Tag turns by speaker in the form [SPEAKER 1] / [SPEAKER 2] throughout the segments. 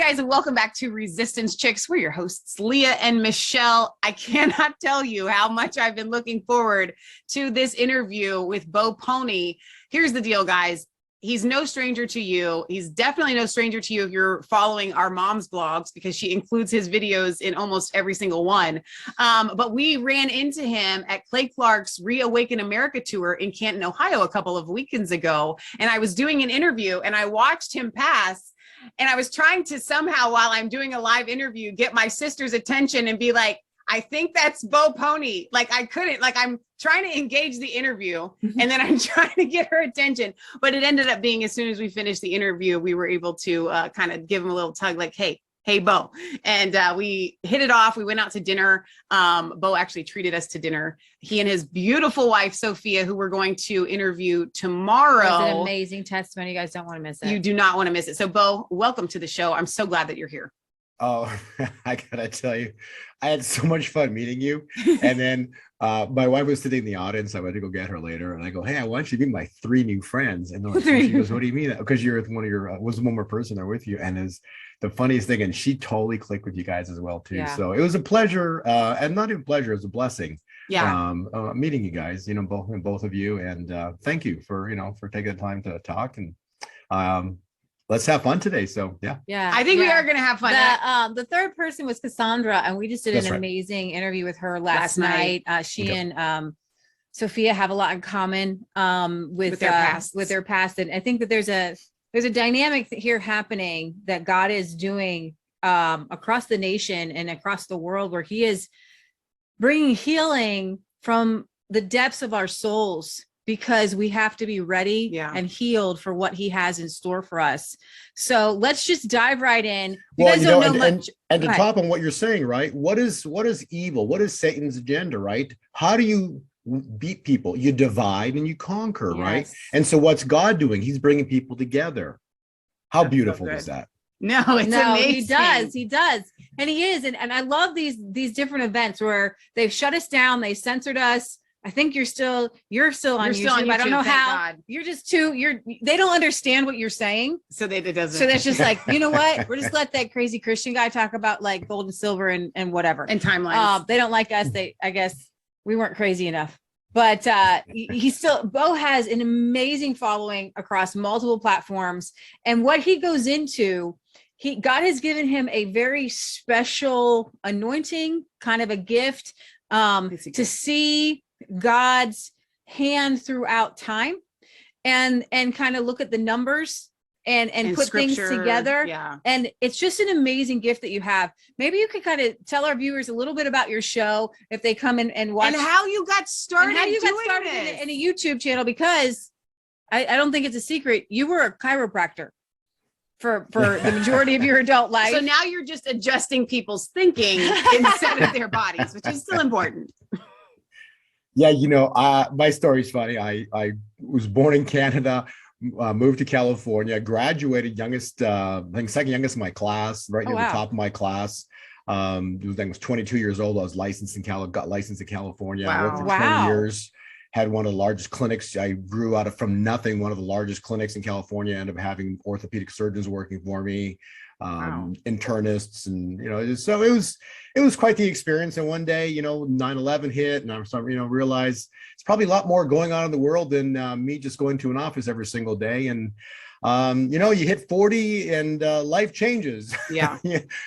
[SPEAKER 1] guys, and welcome back to Resistance Chicks. We're your hosts, Leah and Michelle. I cannot tell you how much I've been looking forward to this interview with Polny. Here's the deal, guys. He's no stranger to you. He's definitely no stranger to you if you're following our mom's blogs, because she includes his videos in almost every single one. But we ran into him at Clay Clark's ReAwakening America tour in Canton, Ohio, a couple of weekends ago. And I was doing an interview and I watched him pass. And I was trying to somehow, while I'm doing a live interview, get my sister's attention and be like, I think that's Polny. Like I couldn't, like I'm trying to engage the interview and then I'm trying to get her attention. But it ended up being, as soon as we finished the interview, we were able to kind of give him a little tug like, hey, Bo. And we hit it off. We went out to dinner. Bo actually treated us to dinner. He and his beautiful wife, Sophia, who we're going to interview tomorrow.
[SPEAKER 2] It's an amazing testimony. You guys don't want to miss it.
[SPEAKER 1] You do not want to miss it. So Bo, welcome to the show. I'm so glad that you're here.
[SPEAKER 3] Oh, I gotta tell you, I had so much fun meeting you. And then my wife was sitting in the audience. I went to go get her later, and I go, "Hey, I want you to meet my 3 new friends." And she goes, "What do you mean?" Because you're one of your was one more person there with you, and is the funniest thing. And she totally clicked with you guys as well too. Yeah. So it was a pleasure, and not even pleasure, it was a blessing.
[SPEAKER 1] Yeah,
[SPEAKER 3] meeting you guys, both of you, and thank you for for taking the time to talk and. Let's have fun today. So yeah.
[SPEAKER 1] I think we are going to have fun.
[SPEAKER 2] The third person was Cassandra, and we just did an amazing interview with her last night. She and Sophia have a lot in common with their past. And I think that there's a dynamic here happening that God is doing across the nation and across the world, where he is bringing healing from the depths of our souls, because we have to be ready and healed for what he has in store for us. So let's just dive right in. You guys don't know much.
[SPEAKER 3] And to top on what you're saying, right? What is evil? What is Satan's agenda, right? How do you beat people? You divide and you conquer, right? And so what's God doing? He's bringing people together. How beautiful is that?
[SPEAKER 1] No, it's amazing.
[SPEAKER 2] He does. And he is. And I love these different events where they've shut us down. They've censored us. I think you're still on YouTube. I don't know how. God. You're just they don't understand what you're saying.
[SPEAKER 1] So it doesn't.
[SPEAKER 2] So that's just like, you know what? We're just let that crazy Christian guy talk about like gold and silver and whatever.
[SPEAKER 1] And timelines.
[SPEAKER 2] They don't like us. I guess we weren't crazy enough. But Bo has an amazing following across multiple platforms. And what he goes into, God has given him a very special anointing, kind of a gift to see God's hand throughout time and kind of look at the numbers and put things together.
[SPEAKER 1] Yeah.
[SPEAKER 2] And it's just an amazing gift that you have. Maybe you could kind of tell our viewers a little bit about your show if they come in and watch,
[SPEAKER 1] and how you got started,
[SPEAKER 2] in a YouTube channel, because I don't think it's a secret. You were a chiropractor for the majority of your adult life.
[SPEAKER 1] So now you're just adjusting people's thinking instead of their bodies, which is still important.
[SPEAKER 3] Yeah, my story's funny. I was born in Canada, moved to California, graduated youngest, I think second youngest in my class, right near the top of my class. I was 22 years old. I was licensed got licensed in California. I worked for 20 years, had one of the largest clinics. I grew from nothing, one of the largest clinics in California, ended up having orthopedic surgeons working for me. Internists, and so it was quite the experience. And one day 9/11 hit, and I'm starting realize it's probably a lot more going on in the world than me just going to an office every single day. And you hit 40 and life changes.
[SPEAKER 1] Yeah.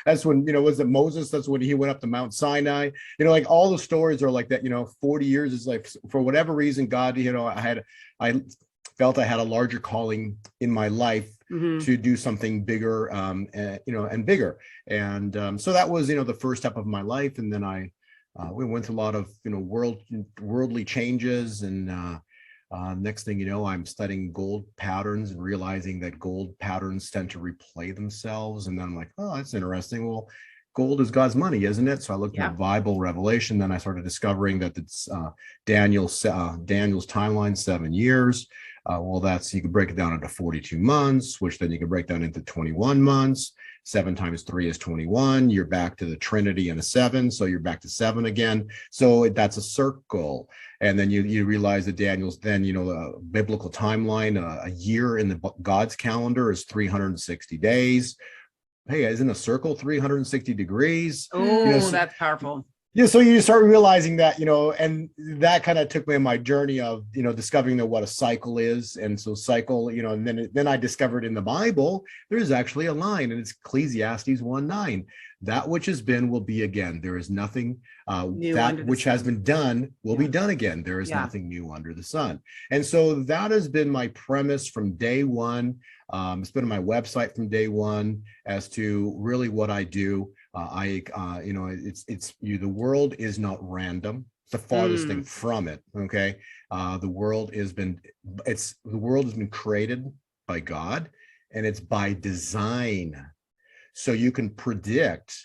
[SPEAKER 3] That's when was it Moses? That's when he went up to Mount Sinai. Like all the stories are like that. 40 years is like, for whatever reason, God, I felt I had a larger calling in my life to do something bigger, and bigger. And so that was, the first step of my life. And then we went through a lot of, worldly changes. And next thing you know, I'm studying gold patterns and realizing that gold patterns tend to replay themselves. And then I'm like, oh, that's interesting. Well, gold is God's money, isn't it? So I looked at Bible Revelation. Then I started discovering that it's Daniel's timeline, 7 years. You could break it down into 42 months, which then you can break down into 21 months. 7 times 3 is 21. You're back to the Trinity and a 7. So you're back to 7 again. So that's a circle. And then you realize that Daniel's the biblical timeline, a year in God's calendar is 360 days. hey, isn't a circle 360 degrees?
[SPEAKER 1] Oh, that's powerful.
[SPEAKER 3] Yeah, so you start realizing that, and that kind of took me on my journey of, discovering what a cycle is. And so cycle, and then I discovered in the Bible, there's actually a line, and it's Ecclesiastes 1:9. That which has been will be again. There is nothing, that which has been done will be done again. There is nothing new under the sun. And so that has been my premise from day one. It's been on my website from day one as to really what I do. The world is not random. It's the farthest thing from it. Okay. The world has been created by God, and it's by design. So you can predict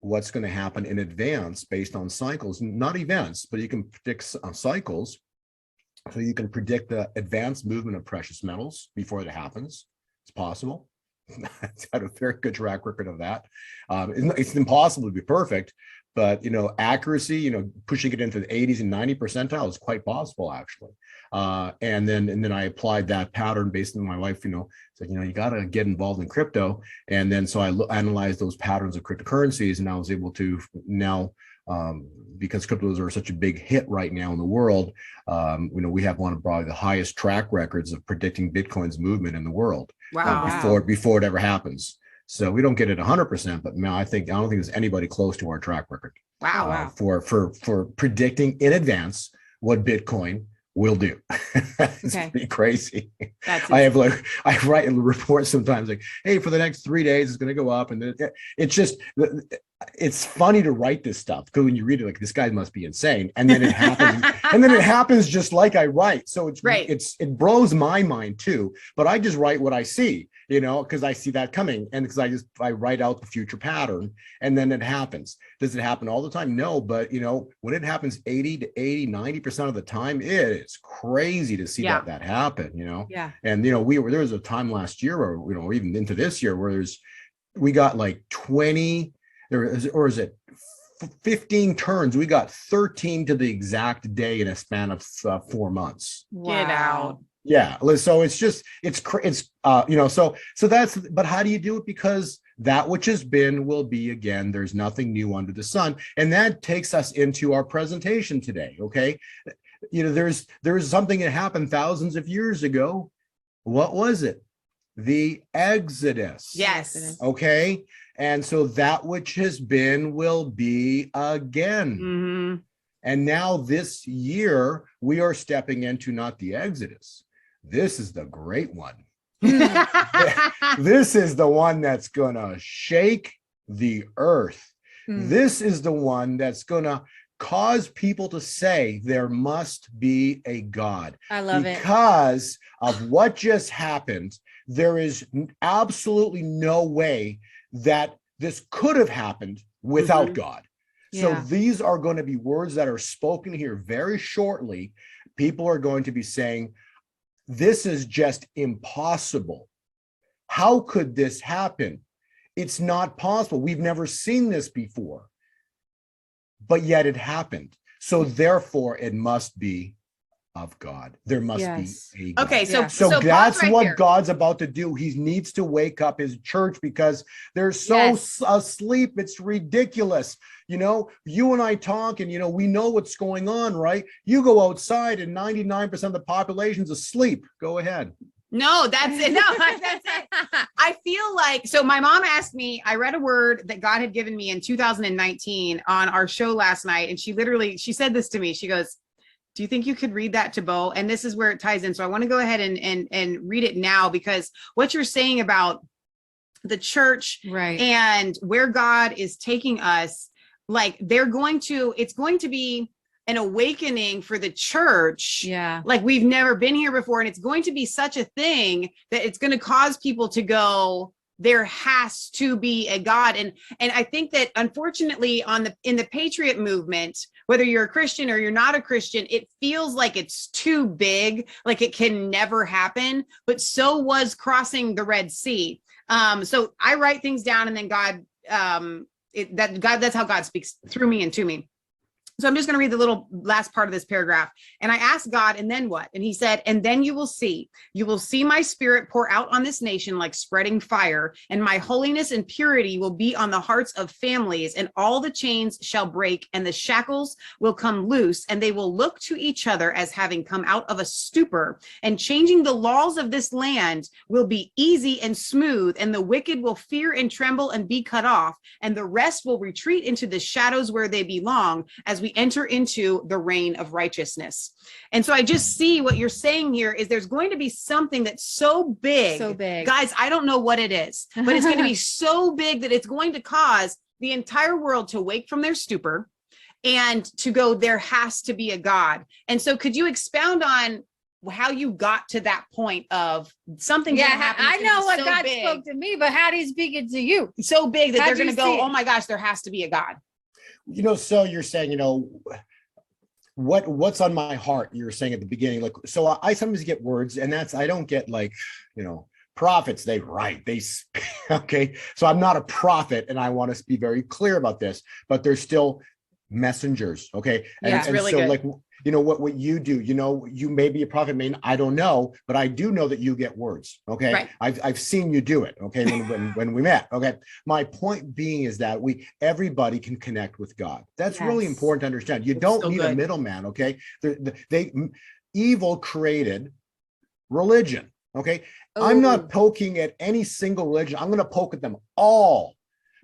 [SPEAKER 3] what's going to happen in advance based on cycles, not events, but you can predict cycles. So you can predict the advanced movement of precious metals before it happens. It's possible. It's had a very good track record of that. It's impossible to be perfect, but accuracy, pushing it into the 80s and 90 percentile is quite possible, actually. And then I applied that pattern based on my wife, said, you got to get involved in crypto. And then so I analyzed those patterns of cryptocurrencies, and I was able to now, because cryptos are such a big hit right now in the world, we have one of probably the highest track records of predicting Bitcoin's movement in the world.
[SPEAKER 1] Wow.
[SPEAKER 3] Before it ever happens. So we don't get it 100%, but man, I don't think there's anybody close to our track record.
[SPEAKER 1] Wow.
[SPEAKER 3] For predicting in advance what Bitcoin will do. It's pretty crazy. I write a report sometimes like, hey, for the next 3 days it's going to go up, and it's funny to write this stuff because when you read it, like, this guy must be insane, and then it happens, and then it happens just like I write. So it blows my mind too. But I just write what I see, because I see that coming, and because I write out the future pattern, and then it happens. Does it happen all the time? No, but when it happens 90% of the time, it is crazy to see that happen.
[SPEAKER 2] Yeah.
[SPEAKER 3] And there was a time last year, or even into this year, where we got like 20. Or is it 15 turns? We got 13 to the exact day in a span of 4 months.
[SPEAKER 1] Wow. Get out.
[SPEAKER 3] Yeah. So so that's, but how do you do it? Because that which has been will be again. There's nothing new under the sun. And that takes us into our presentation today. Okay. There's something that happened thousands of years ago. What was it? The Exodus.
[SPEAKER 1] Yes.
[SPEAKER 3] Okay. And so that which has been will be again.
[SPEAKER 1] Mm-hmm.
[SPEAKER 3] And now this year, we are stepping into not the Exodus. This is the great one. This is the one that's going to shake the earth. This is the one that's going to cause people to say there must be a God.
[SPEAKER 2] I love it.
[SPEAKER 3] Because of what just happened, there is absolutely no way that this could have happened without God. So these are going to be words that are spoken here very shortly. People are going to be saying, this is just impossible. How could this happen? It's not possible. We've never seen this before. But yet it happened. So therefore it must be of God. There must be a God.
[SPEAKER 1] Okay, so
[SPEAKER 3] that's what God's about to do. He needs to wake up his church because they're so asleep. It's ridiculous. You and I talk, and we know what's going on, right? You go outside and 99% of the population's asleep. Go ahead.
[SPEAKER 1] No, that's it. No, that's it. I feel like, so my mom asked me, I read a word that God had given me in 2019 on our show last night. And she said this to me. She goes, do you think you could read that to Bo? And this is where it ties in. So I want to go ahead and read it now, because what you're saying about the church and where God is taking us, like it's going to be an awakening for the church.
[SPEAKER 2] Yeah.
[SPEAKER 1] Like we've never been here before. And it's going to be such a thing that it's going to cause people to go, there has to be a God. And I think that unfortunately in the patriot movement, whether you're a Christian or you're not a Christian, it feels like it's too big, like it can never happen. But so was crossing the Red Sea. So I write things down, and then God, that's how God speaks through me and to me. So I'm just going to read the little last part of this paragraph. And I asked God, and then what? And he said, and then you will see my spirit pour out on this nation like spreading fire, and my holiness and purity will be on the hearts of families, and all the chains shall break, and the shackles will come loose, and they will look to each other as having come out of a stupor, and changing the laws of this land will be easy and smooth, and the wicked will fear and tremble and be cut off, and the rest will retreat into the shadows where they belong, as we enter into the reign of righteousness. And so I just see what you're saying here is there's going to be something that's so big. Guys, I don't know what it is, but it's going to be so big that it's going to cause the entire world to wake from their stupor and to go, there has to be a God. And so could you expound on how you got to that point of something?
[SPEAKER 2] I know what God spoke to me, but how did he speak it to you?
[SPEAKER 1] So big that they're going to go, oh my gosh, there has to be a God.
[SPEAKER 3] So you're saying, what's on my heart? You're saying at the beginning, like, so I sometimes get words, and I don't get like, prophets, they write, they speak. Okay. So I'm not a prophet, and I want to be very clear about this, but they're still messengers. Okay.
[SPEAKER 1] And really so good.
[SPEAKER 3] Like, what you do, you may be a prophet, I don't know, but I do know that you get words. Okay.
[SPEAKER 1] Right.
[SPEAKER 3] I've seen you do it. Okay. When we met. Okay. My point being is that everybody can connect with God. That's really important to understand. You don't need a middleman. Okay. Evil created religion. Okay. I'm not poking at any single religion. I'm going to poke at them all,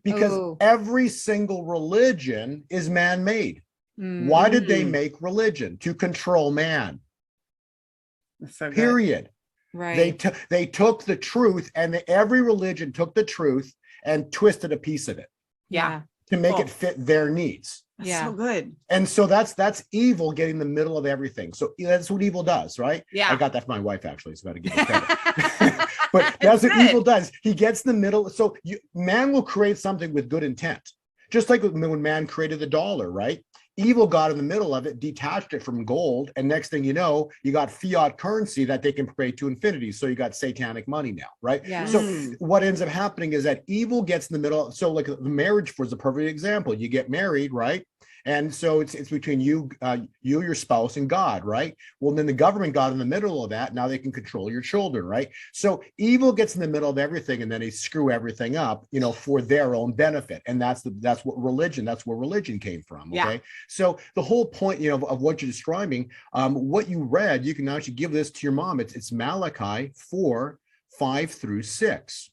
[SPEAKER 3] because every single religion is man-made. Why did they make religion? To control man. So period.
[SPEAKER 2] Right.
[SPEAKER 3] They took the truth, and every religion took the truth and twisted a piece of it.
[SPEAKER 1] Yeah.
[SPEAKER 3] To make it fit their needs.
[SPEAKER 1] That's so good.
[SPEAKER 3] And so that's evil getting the middle of everything. So that's what evil does, right?
[SPEAKER 1] Yeah.
[SPEAKER 3] I got that from my wife, actually. So I got to give her credit. But that's what evil does. He gets in the middle. So man will create something with good intent. Just like when man created the dollar, right? Evil got in the middle of it, detached it from gold, and next thing you know, you got fiat currency that they can create to infinity. So you got satanic money now, right?
[SPEAKER 2] Yeah.
[SPEAKER 3] So what ends up happening is that evil gets in the middle. So like the marriage was a perfect example. You get married, right? And so it's between you, your spouse, and God, right? Well, then the government got in the middle of that. Now they can control your children, right? So evil gets in the middle of everything, and then they screw everything up, for their own benefit. And that's where religion came from. Okay.
[SPEAKER 1] Yeah.
[SPEAKER 3] So the whole point, of what you're describing, what you read, you can actually give this to your mom. It's Malachi 4:5-6.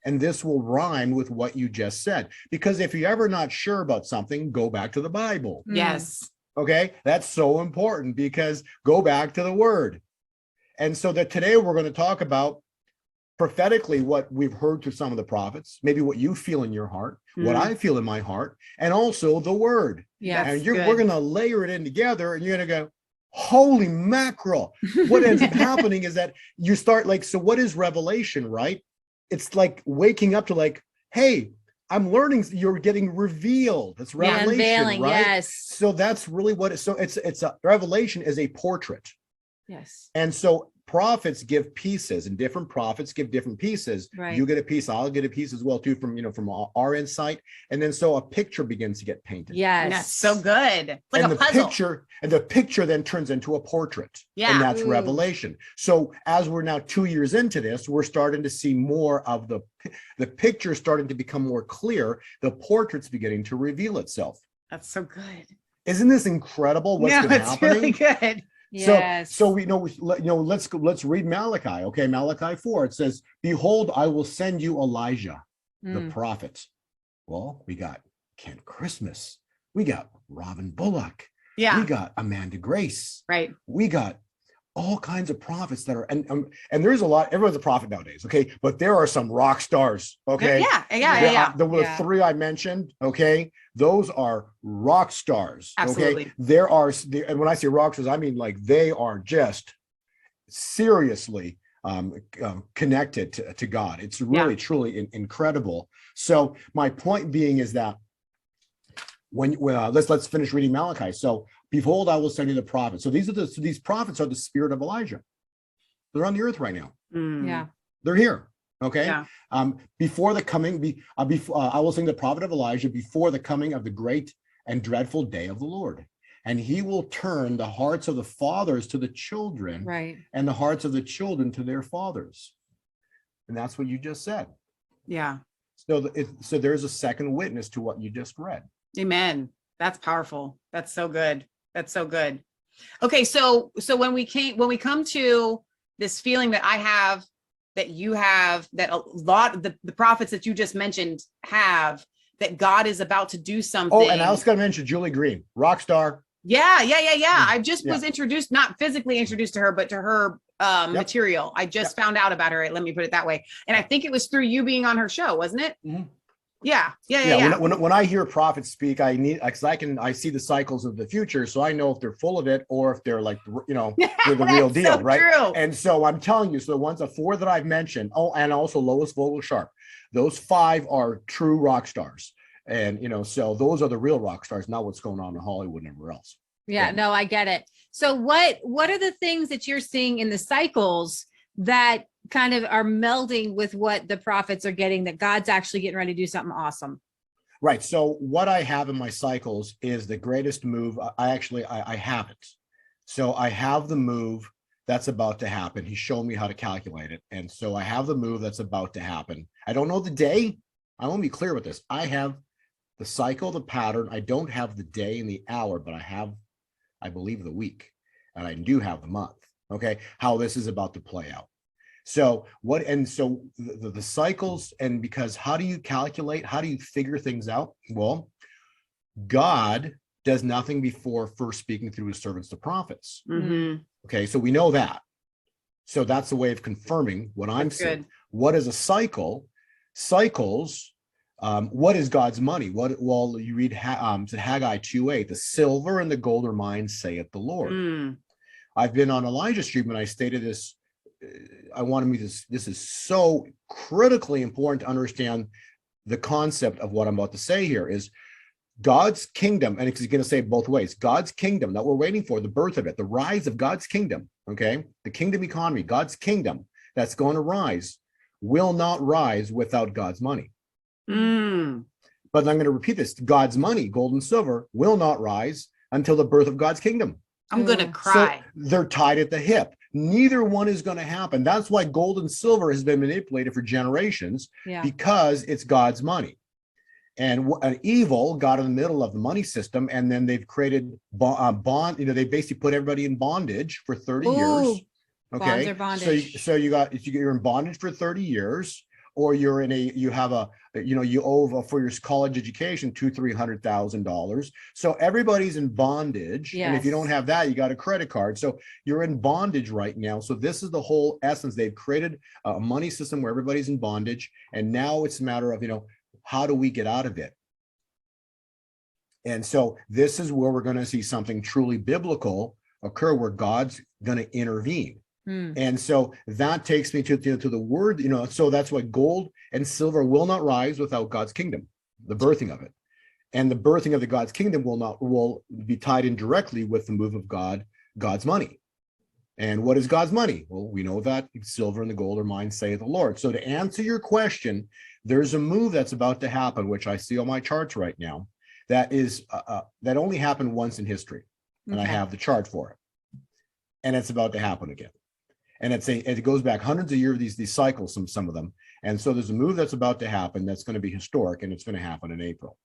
[SPEAKER 3] And this will rhyme with what you just said. Because if you're ever not sure about something, go back to the Bible.
[SPEAKER 1] Yes.
[SPEAKER 3] Okay. That's so important, because go back to the word. And so that today we're going to talk about prophetically what we've heard through some of the prophets, maybe what you feel in your heart, what I feel in my heart, and also the word.
[SPEAKER 2] Yeah.
[SPEAKER 3] And we're going to layer it in together, and you're going to go, holy mackerel. What ends up happening is that you start so what is revelation, right? It's like waking up to hey, I'm learning, you're getting revealed. It's revelation,
[SPEAKER 2] unveiling,
[SPEAKER 3] right?
[SPEAKER 2] Yes.
[SPEAKER 3] So that's really what it's a revelation is a portrait.
[SPEAKER 2] Yes.
[SPEAKER 3] And so prophets give pieces, and different prophets give different pieces.
[SPEAKER 2] Right.
[SPEAKER 3] You get a piece, I'll get a piece as well too, from our insight. And then so a picture begins to get painted.
[SPEAKER 2] Yes.
[SPEAKER 1] That's so good. It's like
[SPEAKER 3] and
[SPEAKER 1] a puzzle.
[SPEAKER 3] The picture then turns into a portrait.
[SPEAKER 1] Yeah.
[SPEAKER 3] And that's revelation. So as we're now 2 years into this, we're starting to see more of the picture starting to become more clear. The portrait's beginning to reveal itself.
[SPEAKER 1] That's so good.
[SPEAKER 3] Isn't this incredible? What's been happening?
[SPEAKER 1] It's really good.
[SPEAKER 2] Yes.
[SPEAKER 3] So let's read Malachi. Okay, Malachi 4. It says, "Behold, I will send you Elijah, the prophet." Well, we got Kent Christmas. We got Robin Bullock.
[SPEAKER 1] Yeah.
[SPEAKER 3] We got Amanda Grace.
[SPEAKER 1] Right.
[SPEAKER 3] We got all kinds of prophets that are, and there's a lot. Everyone's a prophet nowadays. Okay, but there are some rock stars. Okay.
[SPEAKER 1] Yeah.
[SPEAKER 3] The three I mentioned. Okay, those are rock stars.
[SPEAKER 1] Absolutely.
[SPEAKER 3] Okay, and when I say rock stars, I mean they are just seriously connected to God. It's really truly incredible. So my point being is that let's finish reading Malachi. So, behold, I will send you the prophets. So these prophets are the spirit of Elijah. They're on the earth right now.
[SPEAKER 2] Yeah.
[SPEAKER 3] They're here. Okay.
[SPEAKER 1] Yeah.
[SPEAKER 3] Before the coming, I will send the prophet of Elijah before the coming of the great and dreadful day of the Lord. And he will turn the hearts of the fathers to the children,
[SPEAKER 2] right,
[SPEAKER 3] and the hearts of the children to their fathers. And that's what you just said.
[SPEAKER 1] Yeah.
[SPEAKER 3] So there's a second witness to what you just read.
[SPEAKER 1] Amen. That's powerful. That's so good. That's so good. Okay. So when we come to this feeling that I have, that you have, that a lot of the prophets that you just mentioned have, that God is about to do something.
[SPEAKER 3] Oh, and I was going to mention Julie Green, rock star.
[SPEAKER 1] Yeah. I just was introduced, not physically introduced to her, but to her material. I just found out about her. Let me put it that way. And I think it was through you being on her show, wasn't it?
[SPEAKER 3] Mm-hmm.
[SPEAKER 1] Yeah.
[SPEAKER 3] When I hear prophets speak, I see the cycles of the future, so I know if they're full of it or if they're like, they're the real deal, so right? True. And so I'm telling you, so the four that I've mentioned, and also Lois Vogel Sharp, those 5 are true rock stars. And, so those are the real rock stars, not what's going on in Hollywood and everywhere else.
[SPEAKER 2] Yeah, no, I get it. So what are the things that you're seeing in the cycles that kind of are melding with what the prophets are getting, that God's actually getting ready to do something awesome?
[SPEAKER 3] Right. So what I have in my cycles is the greatest move. I have it. So I have the move that's about to happen. He showed me how to calculate it. And so I have the move that's about to happen. I don't know the day. I want to be clear with this. I have the cycle, the pattern. I don't have the day and the hour, but I have, I believe, the week, and I do have the month. Okay. How this is about to play out. So the cycles, and because how do you calculate? How do you figure things out? Well, God does nothing before first speaking through his servants, the prophets.
[SPEAKER 1] Mm-hmm.
[SPEAKER 3] Okay. So we know that. So that's a way of confirming what I'm saying. What is a cycle? Cycles. What is God's money? Well, you read Haggai 2:8, the silver and the gold are mine, saith the Lord. I've been on Elijah Street when I stated this. This is so critically important to understand the concept of what I'm about to say here is God's kingdom. And he's going to say it both ways. God's kingdom that we're waiting for, the birth of it, the rise of God's kingdom. Okay. The kingdom economy, God's kingdom that's going to rise will not rise without God's money. But I'm going to repeat this. God's money, gold and silver, will not rise until the birth of God's kingdom.
[SPEAKER 1] I'm going to cry.
[SPEAKER 3] So they're tied at the hip. Neither one is going to happen. That's why gold and silver has been manipulated for generations, because it's God's money. And an evil got in the middle of the money system, and then they've created bond. They basically put everybody in bondage for 30 years. Okay,
[SPEAKER 2] bonds are bondage.
[SPEAKER 3] So you're in bondage for 30 years, or you owe for your college education $200,000-$300,000. So everybody's in bondage. Yes. And if you don't have that, you got a credit card. So you're in bondage right now. So this is the whole essence. They've created a money system where everybody's in bondage. And now it's a matter of, how do we get out of it? And so this is where we're going to see something truly biblical occur, where God's going to intervene. And so that takes me to the word, so that's why gold and silver will not rise without God's kingdom, the birthing of it. And the birthing of the God's kingdom will be tied in directly with the move of God's money. And what is God's money? Well, we know that silver and the gold are mine, saith the Lord. So to answer your question, there's a move that's about to happen, which I see on my charts right now, that is that only happened once in history. And I have the chart for it. And it's about to happen again. And it goes back hundreds of years, these cycles, some of them. And so there's a move that's about to happen that's going to be historic, and it's going to happen in April.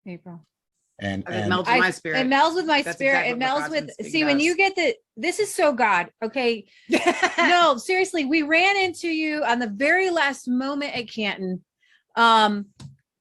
[SPEAKER 3] And
[SPEAKER 1] it melds with my spirit.
[SPEAKER 2] It melds with my spirit. It melds with, when you get this is so God. Okay. No, seriously, we ran into you on the very last moment at Canton.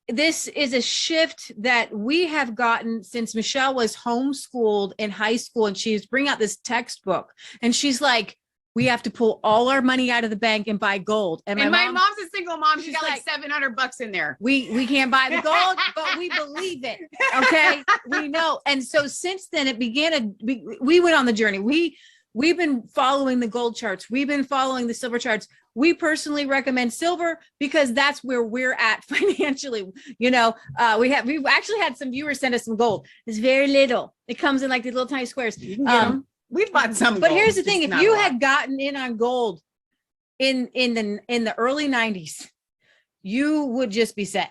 [SPEAKER 2] This is a shift that we have gotten since Michelle was homeschooled in high school, and she's bringing out this textbook, and she's like, we have to pull all our money out of the bank and buy gold. And my
[SPEAKER 1] mom's a single mom. She's got like $700 in there.
[SPEAKER 2] We can't buy the gold, but we believe it. Okay. We know. And so since then it began we went on the journey. We've been following the gold charts. We've been following the silver charts. We personally recommend silver because that's where we're at financially. We've actually had some viewers send us some gold. It's very little. It comes in like these little tiny squares.
[SPEAKER 1] We've bought some
[SPEAKER 2] but
[SPEAKER 1] gold.
[SPEAKER 2] Here's the thing, if you had gotten in on gold in the early 90s, you would just be set.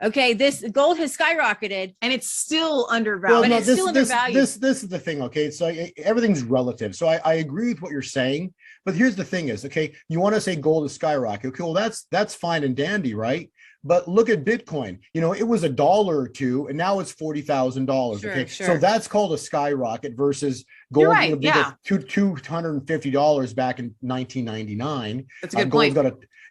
[SPEAKER 2] Okay, this gold has skyrocketed
[SPEAKER 1] and it's still undervalued.
[SPEAKER 2] Well, no, it's still undervalued.
[SPEAKER 3] This is the thing, okay? So everything's relative. So I agree with what you're saying, but here's the thing is, okay, you want to say gold is skyrocket. Okay, well, that's fine and dandy, right? But look at Bitcoin. You know, it was $1 or $2, and now it's $40,000.
[SPEAKER 2] Sure,
[SPEAKER 3] okay,
[SPEAKER 2] sure.
[SPEAKER 3] So that's called a skyrocket versus gold.
[SPEAKER 1] Right, yeah.
[SPEAKER 3] $250 back in 1999.
[SPEAKER 1] That's a good point.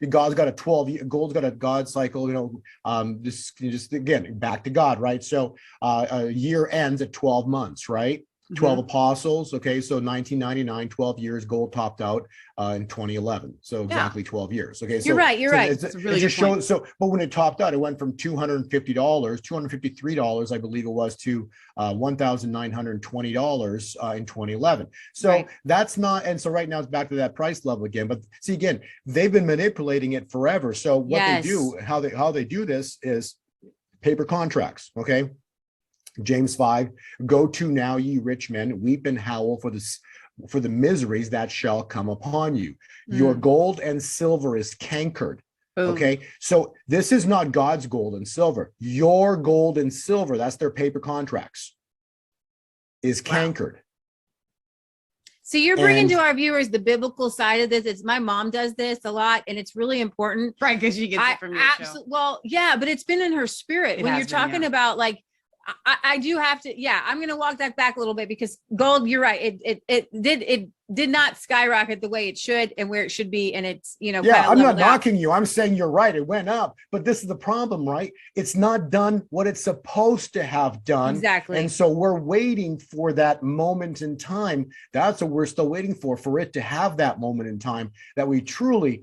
[SPEAKER 3] God's got a 12. Gold's got a God cycle. You know, just again back to God, right? So a year ends at 12 months, right? 12 apostles. Okay, so 1999, 12 years. Gold topped out in 2011. So exactly 12 years. Okay, so
[SPEAKER 2] you're right.
[SPEAKER 3] It's really just shows. So, but when it topped out, it went from $250, $253, I believe it was, to $1,920 in 2011. So that's not. And so right now it's back to that price level again. But see, again, they've been manipulating it forever. So what they do, how they do this is paper contracts. Okay. James 5, go to now, ye rich men, weep and howl for the miseries that shall come upon you. Your gold and silver is cankered. Boom. Okay, so this is not God's gold and silver. Your gold and silver, that's their paper contracts, is cankered.
[SPEAKER 2] So you're bringing to our viewers the biblical side of this. It's my mom does this a lot, and it's really important,
[SPEAKER 1] right? Because she gets it from your show.
[SPEAKER 2] Well, yeah, but it's been in her spirit when you're talking about like. I do have to, I'm going to walk that back a little bit because gold, you're right. It did not skyrocket the way it should and where it should be. And it's, you know,
[SPEAKER 3] I'm not knocking you. I'm saying you're right. It went up, but this is the problem, right? It's not done what it's supposed to have done.
[SPEAKER 2] Exactly.
[SPEAKER 3] And so we're waiting for that moment in time. That's what we're still waiting for it to have that moment in time that we truly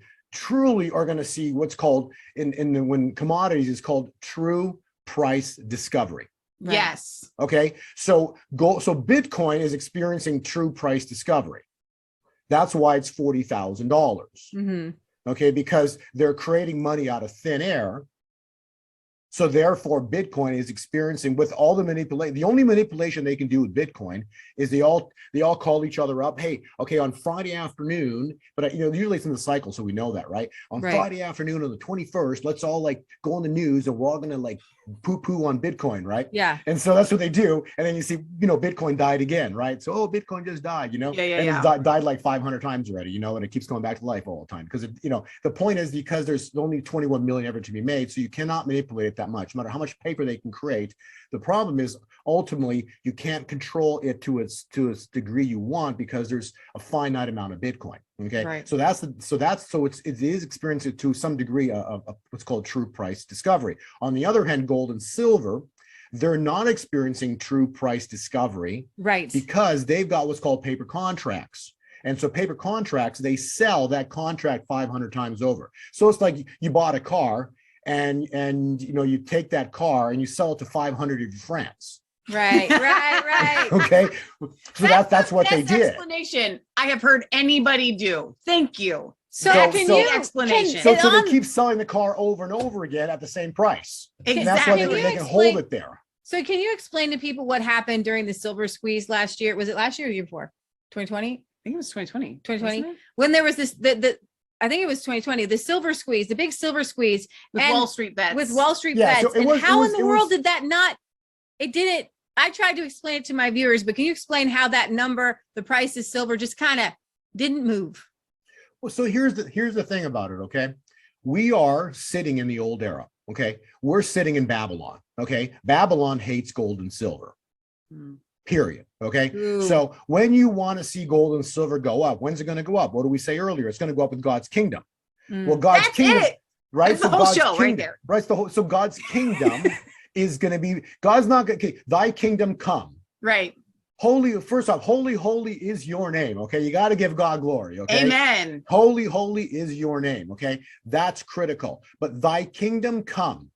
[SPEAKER 3] are going to see what's called when commodities is called true price discovery.
[SPEAKER 1] Right. Yes.
[SPEAKER 3] Okay. So Bitcoin is experiencing true price discovery. That's why it's $40,000. Okay, because they're creating money out of thin air. So therefore, Bitcoin is experiencing with all the manipulation. The only manipulation they can do with Bitcoin is they all call each other up. Hey, okay, on Friday afternoon, but usually it's in the cycle, so we know that, right? On Friday afternoon on the 21st, let's all like go on the news and we're all gonna like poo-poo on Bitcoin, right?
[SPEAKER 2] Yeah.
[SPEAKER 3] And so that's what they do. And then you see, Bitcoin died again, right? So Bitcoin just died, and it's died like 500 times already, and it keeps going back to life all the time because the point is because there's only 21 million ever to be made, so you cannot manipulate it that much, no matter how much paper they can create. The problem is ultimately you can't control it to its degree you want because there's a finite amount of Bitcoin. Okay, right. So it is experiencing to some degree of what's called true price discovery. On the other hand, gold and silver, they're not experiencing true price discovery,
[SPEAKER 2] right? Because
[SPEAKER 3] they've got what's called paper contracts. And so paper contracts, they sell that contract 500 times over. So it's like you bought a car and you take that car and you sell it to 500 of your friends.
[SPEAKER 2] Right.
[SPEAKER 3] Okay. So that's what they did.
[SPEAKER 1] Explanation I have heard anybody do. Thank you.
[SPEAKER 2] So
[SPEAKER 1] they
[SPEAKER 3] keep selling the car over and over again at the same price.
[SPEAKER 1] Exactly.
[SPEAKER 3] And that's why they can hold it there.
[SPEAKER 2] So can you explain to people what happened during the silver squeeze last year? Was it last year or the year before? 2020?
[SPEAKER 1] I think it was 2020.
[SPEAKER 2] 2020. When there was this I think it was 2020, the silver squeeze, the big silver squeeze
[SPEAKER 1] with Wall Street bets.
[SPEAKER 2] And how in the world did that not? It didn't. I tried to explain it to my viewers, but can you explain how that number, the price of silver, just kind of didn't move?
[SPEAKER 3] Well, so here's the thing about it. Okay, we are sitting in the old era. Okay, we're sitting in Babylon. Okay, Babylon hates gold and silver. Period. Okay. Ooh. So when you want to see gold and silver go up, when's it going to go up? What did we say earlier? It's going to go up with God's kingdom. Well, God's kingdom, right?
[SPEAKER 1] That's the whole show right there.
[SPEAKER 3] Right. So God's kingdom is going to be, God's not going to, thy kingdom come.
[SPEAKER 1] Right.
[SPEAKER 3] Holy, first off, holy is your name. Okay. You got to give God glory. Okay.
[SPEAKER 1] Amen.
[SPEAKER 3] Holy is your name. Okay. That's critical. But thy kingdom come.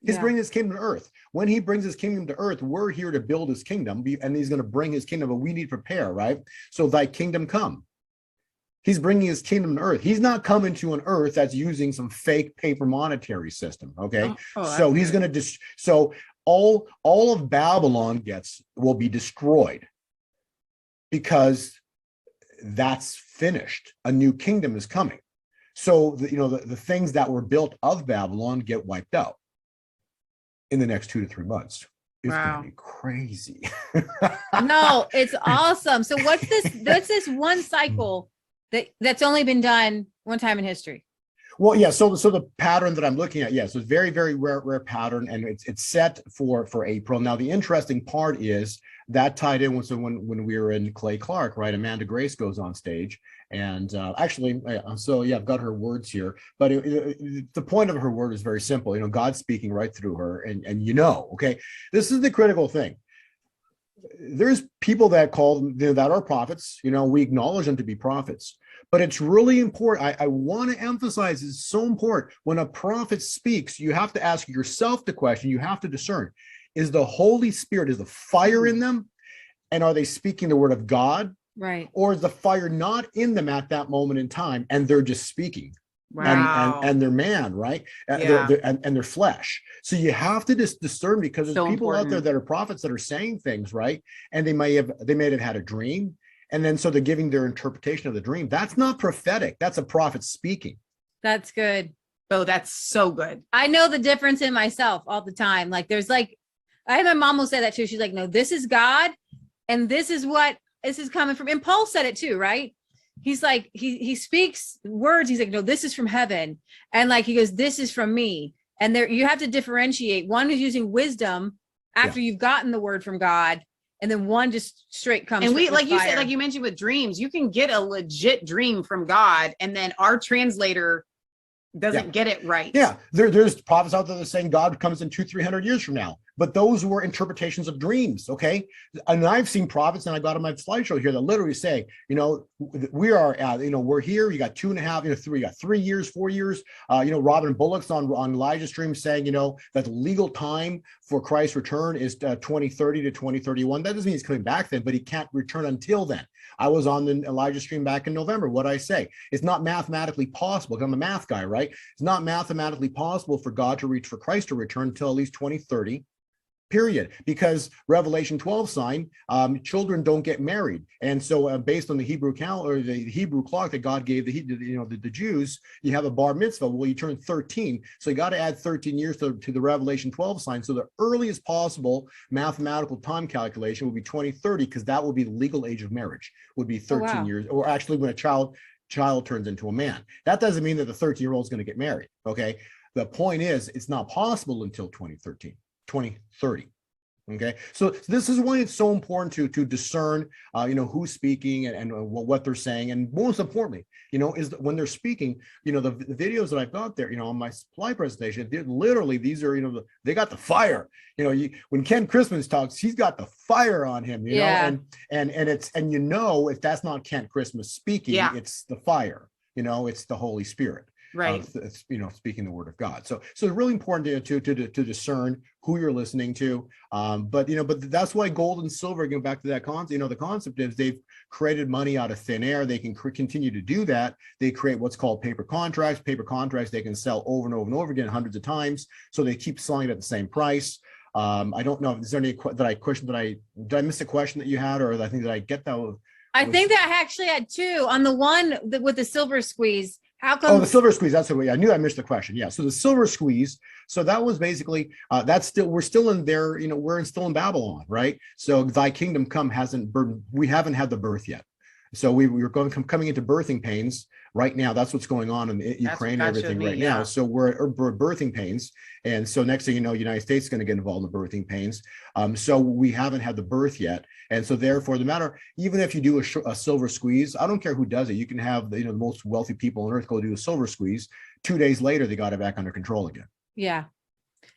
[SPEAKER 3] He's bringing his kingdom to earth. When he brings his kingdom to earth, we're here to build his kingdom, and he's going to bring his kingdom, but we need to prepare, right? So thy kingdom come. He's bringing his kingdom to earth. He's not coming to an earth that's using some fake paper monetary system, okay? So he's going to so all of Babylon will be destroyed because that's finished. A new kingdom is coming. So the things that were built of Babylon get wiped out. in the next 2 to 3 months. It's
[SPEAKER 1] Wow.
[SPEAKER 3] gonna be crazy.
[SPEAKER 2] No, it's awesome. So what's this one cycle that's only been done one time in history?
[SPEAKER 3] Well, yeah. So the pattern that I'm looking at, yes, it's very, very rare pattern, and it's set for April. Now, the interesting part is that tied in with when we were in Clay Clark, right? Amanda Grace goes on stage, and actually, so yeah, I've got her words here, but the point of her word is very simple. God's speaking right through her, and okay, this is the critical thing. There's people that that are prophets. We acknowledge them to be prophets. But it's really important. I want to emphasize it's so important. When a prophet speaks, you have to ask yourself the question, you have to discern, is the Holy Spirit, is the fire in them? And are they speaking the word of God?
[SPEAKER 2] Right.
[SPEAKER 3] Or is the fire not in them at that moment in time and they're just speaking?
[SPEAKER 1] Wow.
[SPEAKER 3] And they're man, right?
[SPEAKER 1] Yeah.
[SPEAKER 3] And they're flesh. So you have to just discern, because there's people
[SPEAKER 1] important
[SPEAKER 3] out there that are prophets that are saying things, right? And they may have had a dream. And then so they're giving their interpretation of the dream. That's not prophetic. That's a prophet speaking.
[SPEAKER 2] That's good.
[SPEAKER 1] Oh, that's so good.
[SPEAKER 2] I know the difference in myself all the time. Like I had my mom will say that too. She's like, no, this is God. And this is coming from, and Paul said it too, right? He's like, he speaks words. He's like, no, this is from heaven. And like, he goes, this is from me. And there, you have to differentiate. One is using wisdom after you've gotten the word from God. And then one just straight comes.
[SPEAKER 1] And you said, like you mentioned with dreams, you can get a legit dream from God, and then our translator doesn't get it right.
[SPEAKER 3] Yeah, there's prophets out there that are saying God comes in 200-300 years from now, but those were interpretations of dreams. Okay, and I've seen prophets, and I got on my slideshow here that literally say, we are, we're here. You got 2.5, 3, you got 3 years, 4 years. Robin Bullock's on Elijah's stream saying, that the legal time for Christ's return is 2030 to 2031. That doesn't mean he's coming back then, but he can't return until then. I was on the Elijah stream back in November. What I say? It's not mathematically possible. I'm a math guy, right? It's not mathematically possible for Christ to return until at least 2030. Period. Because Revelation 12 sign, children don't get married, and so based on the Hebrew calendar, the Hebrew clock that God gave the Jews, you have a bar mitzvah. Well, you turn 13, so you got to add 13 years to the Revelation 12 sign. So the earliest possible mathematical time calculation would be 2030, because that would be the legal age of marriage. Would be 13 years, or actually when a child turns into a man. That doesn't mean that the 13-year-old is going to get married. Okay, the point is it's not possible until 2030. Okay, so this is why it's so important to discern who's speaking and what they're saying, and most importantly, is that when they're speaking, the videos that I've got there, on my supply presentation, these are they got the fire. When Ken Christmas talks, he's got the fire on him. And if that's not Ken Christmas speaking, it's the fire. It's the Holy Spirit.
[SPEAKER 1] Right.
[SPEAKER 3] Speaking the word of God. So it's really important to discern who you're listening to. But that's why gold and silver, going back to that concept, the concept is they've created money out of thin air. They can continue to do that. They create what's called paper contracts. Paper contracts they can sell over and over and over again hundreds of times. So they keep selling it at the same price. I don't know if there's any did I miss a question that you had, or I think that I get that?
[SPEAKER 2] I think that I actually had two on the one with the silver squeeze. How come?
[SPEAKER 3] Oh, the silver squeeze. That's what I knew. I missed the question. Yeah. So the silver squeeze. So that was basically we're still in there. We're still in Babylon, right? So thy kingdom come we haven't had the birth yet. So we're coming into birthing pains right now. That's what's going on in Ukraine and everything right now. So we're birthing pains. And so next thing you know, United States is going to get involved in the birthing pains. So we haven't had the birth yet. And so therefore, even if you do a silver squeeze, I don't care who does it. You can have the most wealthy people on earth go do a silver squeeze. 2 days later, they got it back under control again.
[SPEAKER 2] Yeah.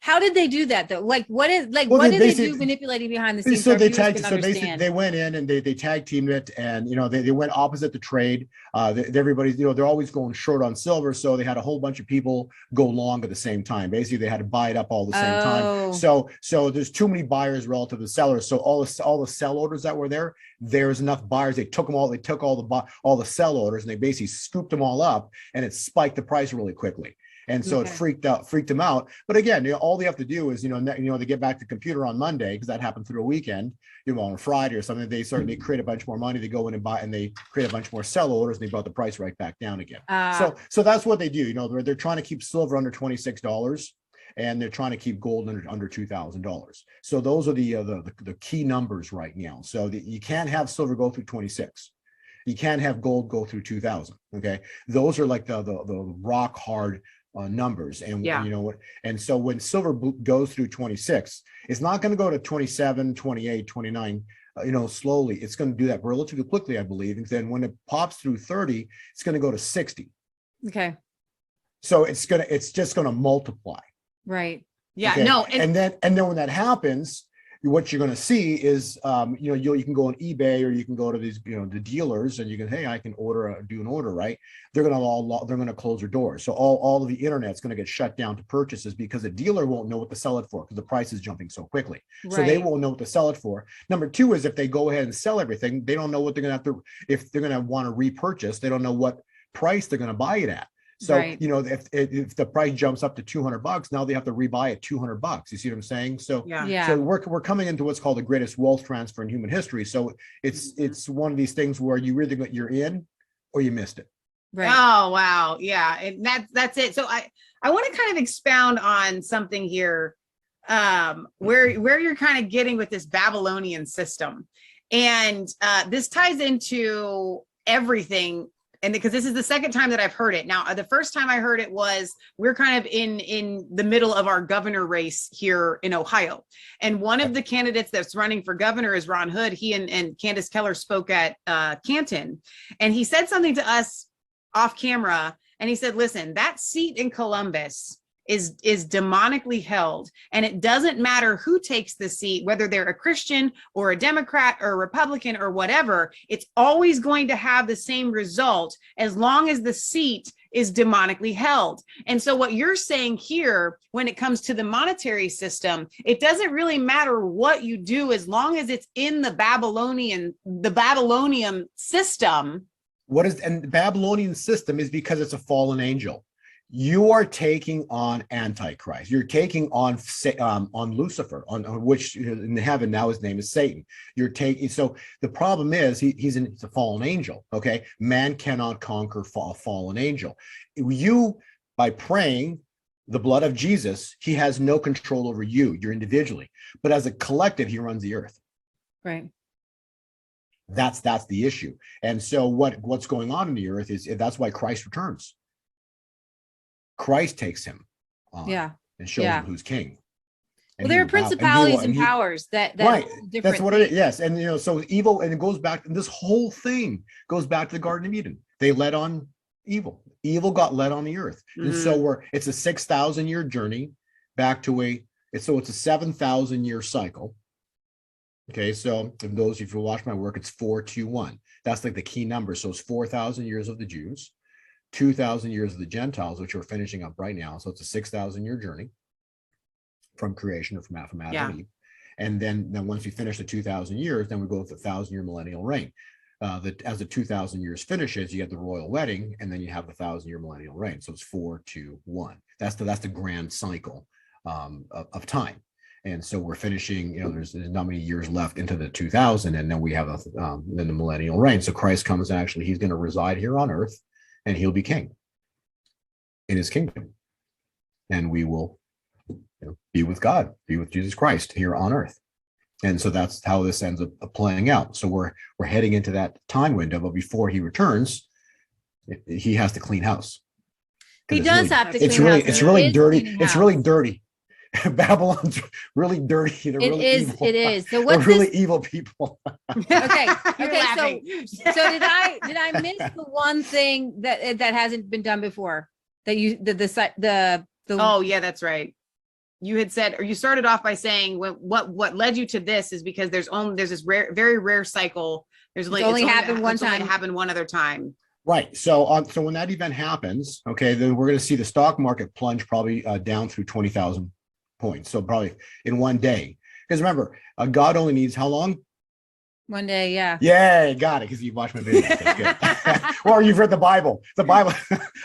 [SPEAKER 2] How did they do that though? What did they do manipulating behind the scenes?
[SPEAKER 3] So basically they went in and they tag teamed it, and they went opposite the trade. Everybody's they're always going short on silver, so they had a whole bunch of people go long at the same time. Basically, they had to buy it up all the same time. So there's too many buyers relative to sellers. So all the sell orders that were there's enough buyers. They took them all. They took all the sell orders, and they basically scooped them all up, and it spiked the price really quickly. And so it freaked them out. But again, all they have to do is, they get back to the computer on Monday, because that happened through a weekend, on a Friday or something. They create a bunch more money. They go in and buy, and they create a bunch more sell orders, and they brought the price right back down again. So that's what they do. They're trying to keep silver under $26. and they're trying to keep gold under $2,000. So those are the key numbers right now. So you can't have silver go through 26. You can't have gold go through 2,000. Okay, those are like the rock hard numbers. And you know what? And so when silver goes through 26, it's not going to go to 27, 28, 29. Slowly. It's going to do that relatively quickly, I believe. And then when it pops through 30, it's going to go to 60.
[SPEAKER 2] Okay.
[SPEAKER 3] So it's just going to multiply.
[SPEAKER 2] Right.
[SPEAKER 1] Yeah.
[SPEAKER 3] Okay?
[SPEAKER 1] No.
[SPEAKER 3] And then when that happens, what you're going to see is, you can go on eBay, or you can go to these, the dealers, and you can, hey, I can do an order, right? They're going to close their doors. So all of the internet's going to get shut down to purchases, because the dealer won't know what to sell it for, because the price is jumping so quickly. Right. So they won't know what to sell it for. Number two is, if they go ahead and sell everything, they don't know what they're going to have to, if they're going to want to repurchase, they don't know what price they're going to buy it at. So,
[SPEAKER 2] right.
[SPEAKER 3] If the price jumps up to $200, now they have to rebuy at $200. You see what I'm saying? So, so we're coming into what's called the greatest wealth transfer in human history. So it's one of these things where you're in or you missed it.
[SPEAKER 1] Right. Oh, wow. Yeah. And that's it. So I want to kind of expound on something here, where you're kind of getting with this Babylonian system. And this ties into everything. And because this is the second time that I've heard it. Now, the first time I heard it was, we're kind of in the middle of our governor race here in Ohio. And one of the candidates that's running for governor is Ron Hood. He and Candace Keller spoke at Canton. And he said something to us off camera. And he said, listen, that seat in Columbus is demonically held. And it doesn't matter who takes the seat, whether they're a Christian or a Democrat or a Republican or whatever, it's always going to have the same result as long as the seat is demonically held. And so what you're saying here, when it comes to the monetary system, it doesn't really matter what you do, as long as it's in the Babylonian system.
[SPEAKER 3] And the Babylonian system is because it's a fallen angel. You are taking on Antichrist. You're taking on Lucifer, on which in heaven now his name is Satan. You're taking. So the problem is he's a fallen angel. Okay, man cannot conquer a fallen angel. You, by praying the blood of Jesus, he has no control over you. You're individually, but as a collective, he runs the earth.
[SPEAKER 2] Right.
[SPEAKER 3] That's the issue. And so what's going on in the earth is that's why Christ returns. Christ takes him on and shows him who's king.
[SPEAKER 2] Well, there are principalities and powers that
[SPEAKER 3] right. That's what it is. Yes. And so evil, and it goes back, and this whole thing goes back to the Garden of Eden. They led on evil. Evil got led on the earth. Mm-hmm. And so it's a 6,000 year journey back to it's a 7,000 year cycle. Okay, so if you watch my work, it's 421. That's like the key number. So it's 4,000 years of the Jews, 2,000 years of the Gentiles, which we're finishing up right now. So it's a 6,000 year journey from creation, or from Adam and Eve. And then once we finish the 2,000 years, then we go with the 1,000-year millennial reign. As the 2,000 years finishes, you get the royal wedding, and then you have the 1,000-year millennial reign. So it's 4, 2, 1. That's the grand cycle of time. And so we're finishing, there's not many years left into the 2000, and then we have then the millennial reign. So Christ comes, and actually he's going to reside here on earth, and he'll be king in his kingdom. And we will be with God, be with Jesus Christ here on earth. And so that's how this ends up playing out. So we're heading into that time window, but before he returns, he has to clean house.
[SPEAKER 2] He does have to clean
[SPEAKER 3] house. It's really dirty. It's really dirty. Babylon's really dirty. They're really evil.
[SPEAKER 2] It is. So
[SPEAKER 3] what's really evil people?
[SPEAKER 2] Okay. So did I miss the one thing that hasn't been done before?
[SPEAKER 1] Oh yeah, that's right. You had said, or you started off by saying what led you to this is because there's this very rare cycle. It's only happened one time. It happened one other time.
[SPEAKER 3] Right. So so when that event happens, okay, then we're going to see the stock market plunge probably down through 20,000 points. So probably in one day. Because remember, God only needs how long?
[SPEAKER 2] One day, yeah.
[SPEAKER 3] Yeah, got it. Because you watched my video. That's good. Or you've read the Bible. The Bible,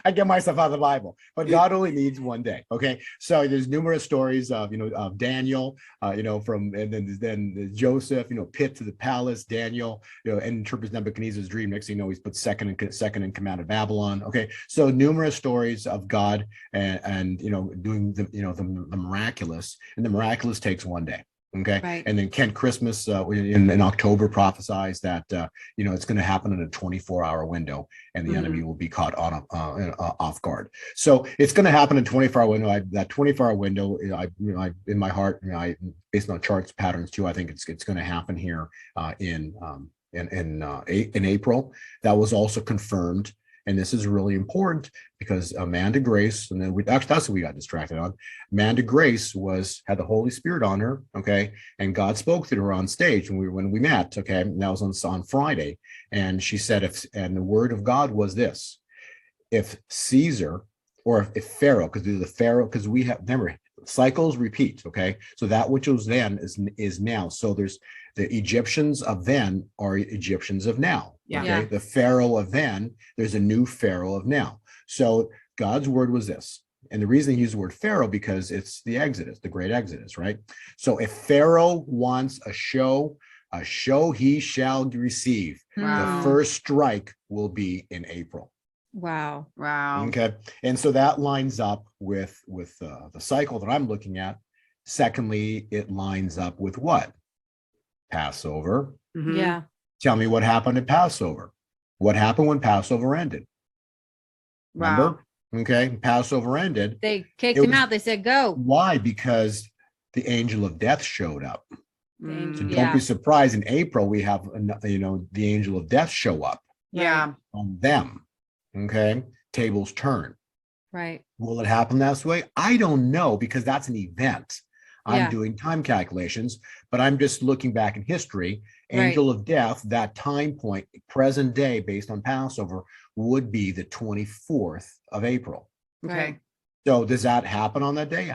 [SPEAKER 3] I get myself out of the Bible, but God only needs one day. Okay. So there's numerous stories of, of Daniel, and then Joseph, pit to the palace, Daniel, and interprets Nebuchadnezzar's dream. Next thing you know, he's put second in command of Babylon. Okay. So numerous stories of God and doing the miraculous, and the miraculous takes one day. Okay.
[SPEAKER 2] Right.
[SPEAKER 3] And then Kent Christmas in October prophesies that, it's going to happen in a 24-hour window, and the enemy will be caught on off guard. So it's going to happen in a 24-hour window. That 24-hour window, I in my heart, based on charts patterns too, I think it's going to happen here in April. That was also confirmed. And this is really important because Amanda Grace, and then that's what we got distracted on. Amanda Grace had the Holy Spirit on her, okay, and God spoke to her on stage when we met, okay, and that was on Friday, and she said, and the word of God was this: if Caesar or if Pharaoh, because we have, remember, cycles repeat, okay, so that which was then is now. So there's the Egyptians of then are Egyptians of now.
[SPEAKER 1] Yeah.
[SPEAKER 3] Okay. The Pharaoh of then, there's a new Pharaoh of now. So God's word was this. And the reason he used the word Pharaoh, because it's the Exodus, the great Exodus, right? So if Pharaoh wants a show he shall receive.
[SPEAKER 1] Wow.
[SPEAKER 3] The first strike will be in April.
[SPEAKER 2] Wow.
[SPEAKER 3] Okay. And so that lines up with the cycle that I'm looking at. Secondly, it lines up with what? Passover.
[SPEAKER 1] Mm-hmm.
[SPEAKER 2] Yeah.
[SPEAKER 3] Tell me what happened at Passover. What happened when Passover ended? Remember?
[SPEAKER 1] Wow.
[SPEAKER 3] Okay. Passover ended.
[SPEAKER 2] They kicked him out. They said, go.
[SPEAKER 3] Why? Because the angel of death showed up. So don't be
[SPEAKER 2] Yeah.
[SPEAKER 3] surprised. In April, we have, the angel of death show up
[SPEAKER 1] Yeah.
[SPEAKER 3] on them. Okay. Tables turn.
[SPEAKER 2] Right.
[SPEAKER 3] Will it happen that way? I don't know, because that's an event. I'm
[SPEAKER 2] Yeah.
[SPEAKER 3] doing time calculations, but I'm just looking back in history. Angel of death, that time point, present day, based on Passover, would be the 24th of April.
[SPEAKER 1] Okay.
[SPEAKER 2] Right.
[SPEAKER 3] So does that happen on that day?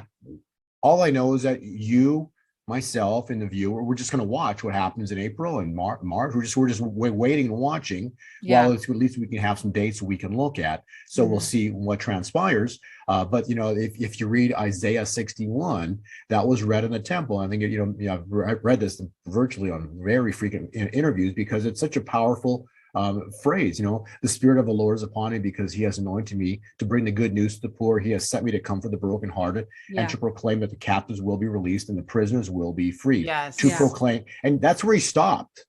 [SPEAKER 3] All I know is that you, myself, and the viewer, we're just going to watch what happens in April and March. We're just waiting and watching.
[SPEAKER 2] Yeah.
[SPEAKER 3] While at least we can have some dates we can look at. So we'll see what transpires. But if you read Isaiah 61, that was read in the temple. I think I've read this virtually on very frequent interviews, because it's such a powerful phrase. The Spirit of the Lord is upon me, because he has anointed me to bring the good news to the poor. He has sent me to comfort the brokenhearted, and to proclaim that the captives will be released and the prisoners will be freed.
[SPEAKER 1] Yes.
[SPEAKER 3] To proclaim, and that's where he stopped.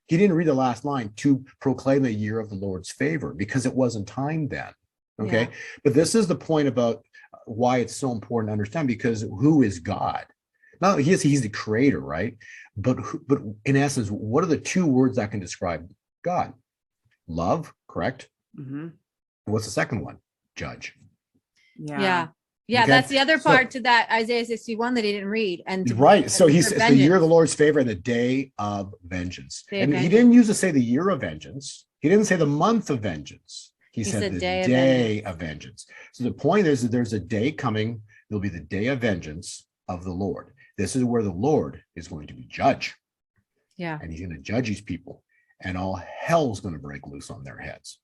[SPEAKER 3] He didn't read the last line, to proclaim the year of the Lord's favor, because it wasn't time then. Okay.
[SPEAKER 2] Yeah.
[SPEAKER 3] But this is the point about why it's so important to understand, because who is God? Now, he's the creator, right? But in essence, what are the two words that can describe God? Love, correct?
[SPEAKER 1] Mm-hmm.
[SPEAKER 3] What's the second one? Judge.
[SPEAKER 2] Yeah.
[SPEAKER 3] Okay.
[SPEAKER 2] That's the other part to that Isaiah 61 that he didn't read. And
[SPEAKER 3] right. So it's the year of the Lord's favor and the day of vengeance. He didn't use to say the year of vengeance. He didn't say the month of vengeance. He said the day of vengeance. So the point is that there's a day coming. There'll be the day of vengeance of the Lord. This is where the Lord is going to be judge.
[SPEAKER 2] Yeah.
[SPEAKER 3] And he's going to judge these people, and all hell's going to break loose on their heads.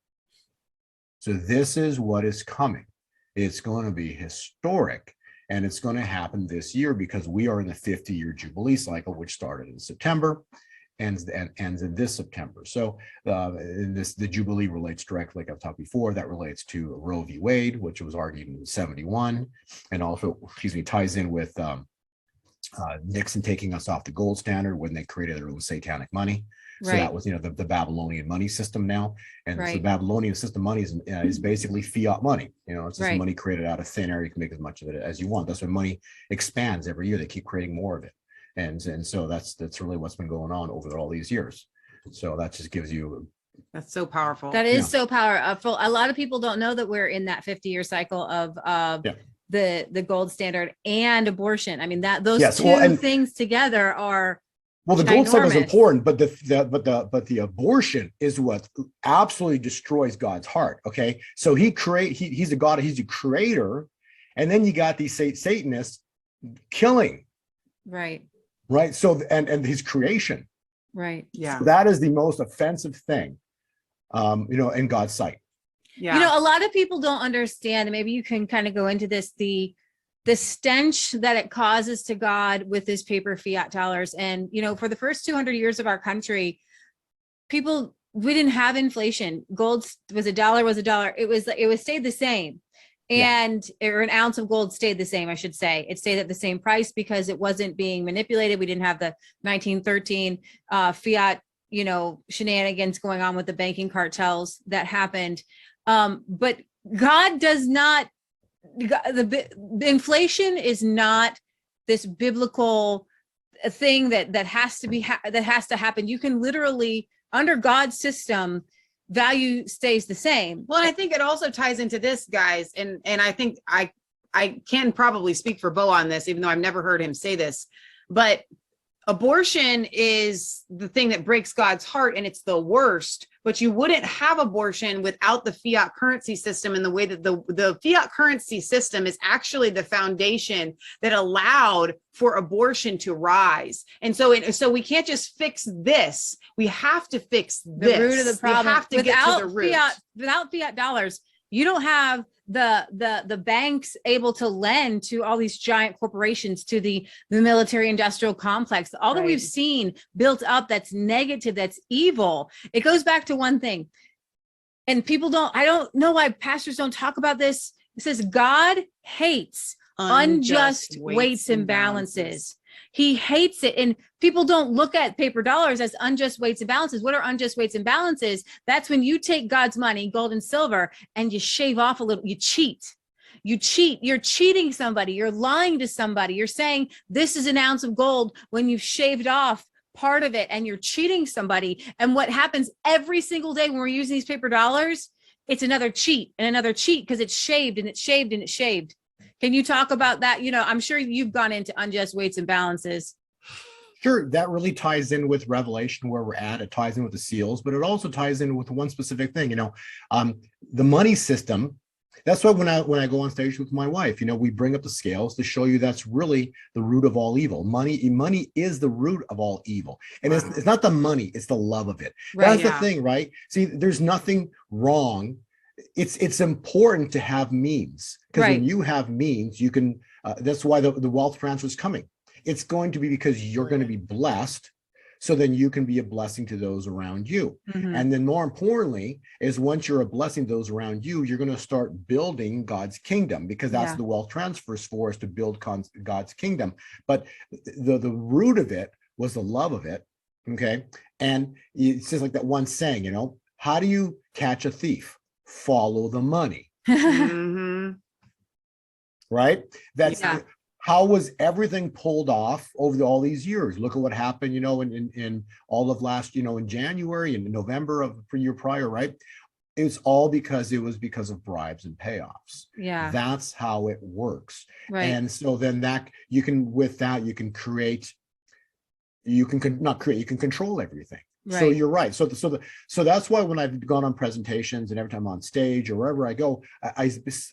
[SPEAKER 3] So this is what is coming. It's going to be historic, and it's going to happen this year, because we are in the 50-year Jubilee cycle, which started in September and ends in this September. So the Jubilee relates directly, like I've talked before, that relates to Roe v. Wade, which was argued in 71, and also, ties in with Nixon taking us off the gold standard when they created their own satanic money. So that was, the Babylonian money system now. And so the Babylonian system money is basically fiat money. It's just money created out of thin air. You can make as much of it as you want. That's why money expands every year. They keep creating more of it. And so that's really what's been going on over all these years. So that just gives you.
[SPEAKER 1] That's so powerful.
[SPEAKER 2] That is so powerful. A lot of people don't know that we're in that 50-year cycle of the gold standard and abortion. I mean, those two things together are.
[SPEAKER 3] Well, the gold cycle is important, but the abortion is what absolutely destroys God's heart. Okay, so he's a God, he's a creator, and then you got these Satanists killing.
[SPEAKER 2] Right.
[SPEAKER 3] So and his creation.
[SPEAKER 2] Right.
[SPEAKER 1] Yeah.
[SPEAKER 3] So that is the most offensive thing in God's sight.
[SPEAKER 1] Yeah.
[SPEAKER 2] A lot of people don't understand, and maybe you can kind of go into this, the stench that it causes to God with his paper fiat dollars. And, for the first 200 years of our country, we didn't have inflation. Gold was a dollar. It was stayed the same. And or an ounce of gold stayed the same, I should say. It stayed at the same price because it wasn't being manipulated. We didn't have the 1913 fiat, shenanigans going on with the banking cartels that happened. But God does not, the inflation is not this biblical thing that has to happen. You can literally, under God's system, value stays the same.
[SPEAKER 1] Well, and I think it also ties into this, guys, and I think I can probably speak for Bo on this, even though I've never heard him say this, but abortion is the thing that breaks God's heart, and it's the worst. But you wouldn't have abortion without the fiat currency system, and the way that the fiat currency system is actually the foundation that allowed for abortion to rise. And so we can't just fix this. We have to fix this.
[SPEAKER 2] The root of the problem.
[SPEAKER 1] We have to get to the root.
[SPEAKER 2] Without fiat dollars, you don't have the banks able to lend to all these giant corporations, to the military industrial complex, all that we've seen built up that's negative, that's evil. It goes back to one thing. And I don't know why pastors don't talk about this. It says God hates unjust weights and balances. He hates it. And people don't look at paper dollars as unjust weights and balances. What are unjust weights and balances? That's when you take God's money, gold and silver, and you shave off a little. You cheat. You're cheating somebody. You're lying to somebody. You're saying this is an ounce of gold when you've shaved off part of it, and you're cheating somebody. And what happens every single day when we're using these paper dollars, it's another cheat and another cheat, because it's shaved and it's shaved and it's shaved. Can you talk about that? I'm sure you've gone into unjust weights and balances.
[SPEAKER 3] Sure. That really ties in with Revelation, where we're at. It ties in with the seals, but it also ties in with one specific thing, the money system. That's why when I go on stage with my wife, we bring up the scales to show you that's really the root of all evil. Money is the root of all evil. And it's not the money, it's the love of it. That's the thing, right? See, there's nothing wrong. It's important to have means, because when you have means, you can, that's why the wealth transfer is coming. It's going to be because you're going to be blessed. So then you can be a blessing to those around you. Mm-hmm. And then more importantly is, once you're a blessing to those around you, you're going to start building God's kingdom, because that's the wealth transfer is for us, to build God's kingdom. But the root of it was the love of it. Okay. And it's just like that one saying, how do you catch a thief? Follow the money.
[SPEAKER 1] Mm-hmm.
[SPEAKER 3] Right? That's how was everything pulled off over all these years? Look at what happened, in all of last, in January and November of the year prior, right? It's all because of bribes and payoffs.
[SPEAKER 2] Yeah.
[SPEAKER 3] That's how it works.
[SPEAKER 2] Right.
[SPEAKER 3] And so then you can control everything. Right. So you're right. So that's why when I've gone on presentations, and every time I'm on stage or wherever I go, I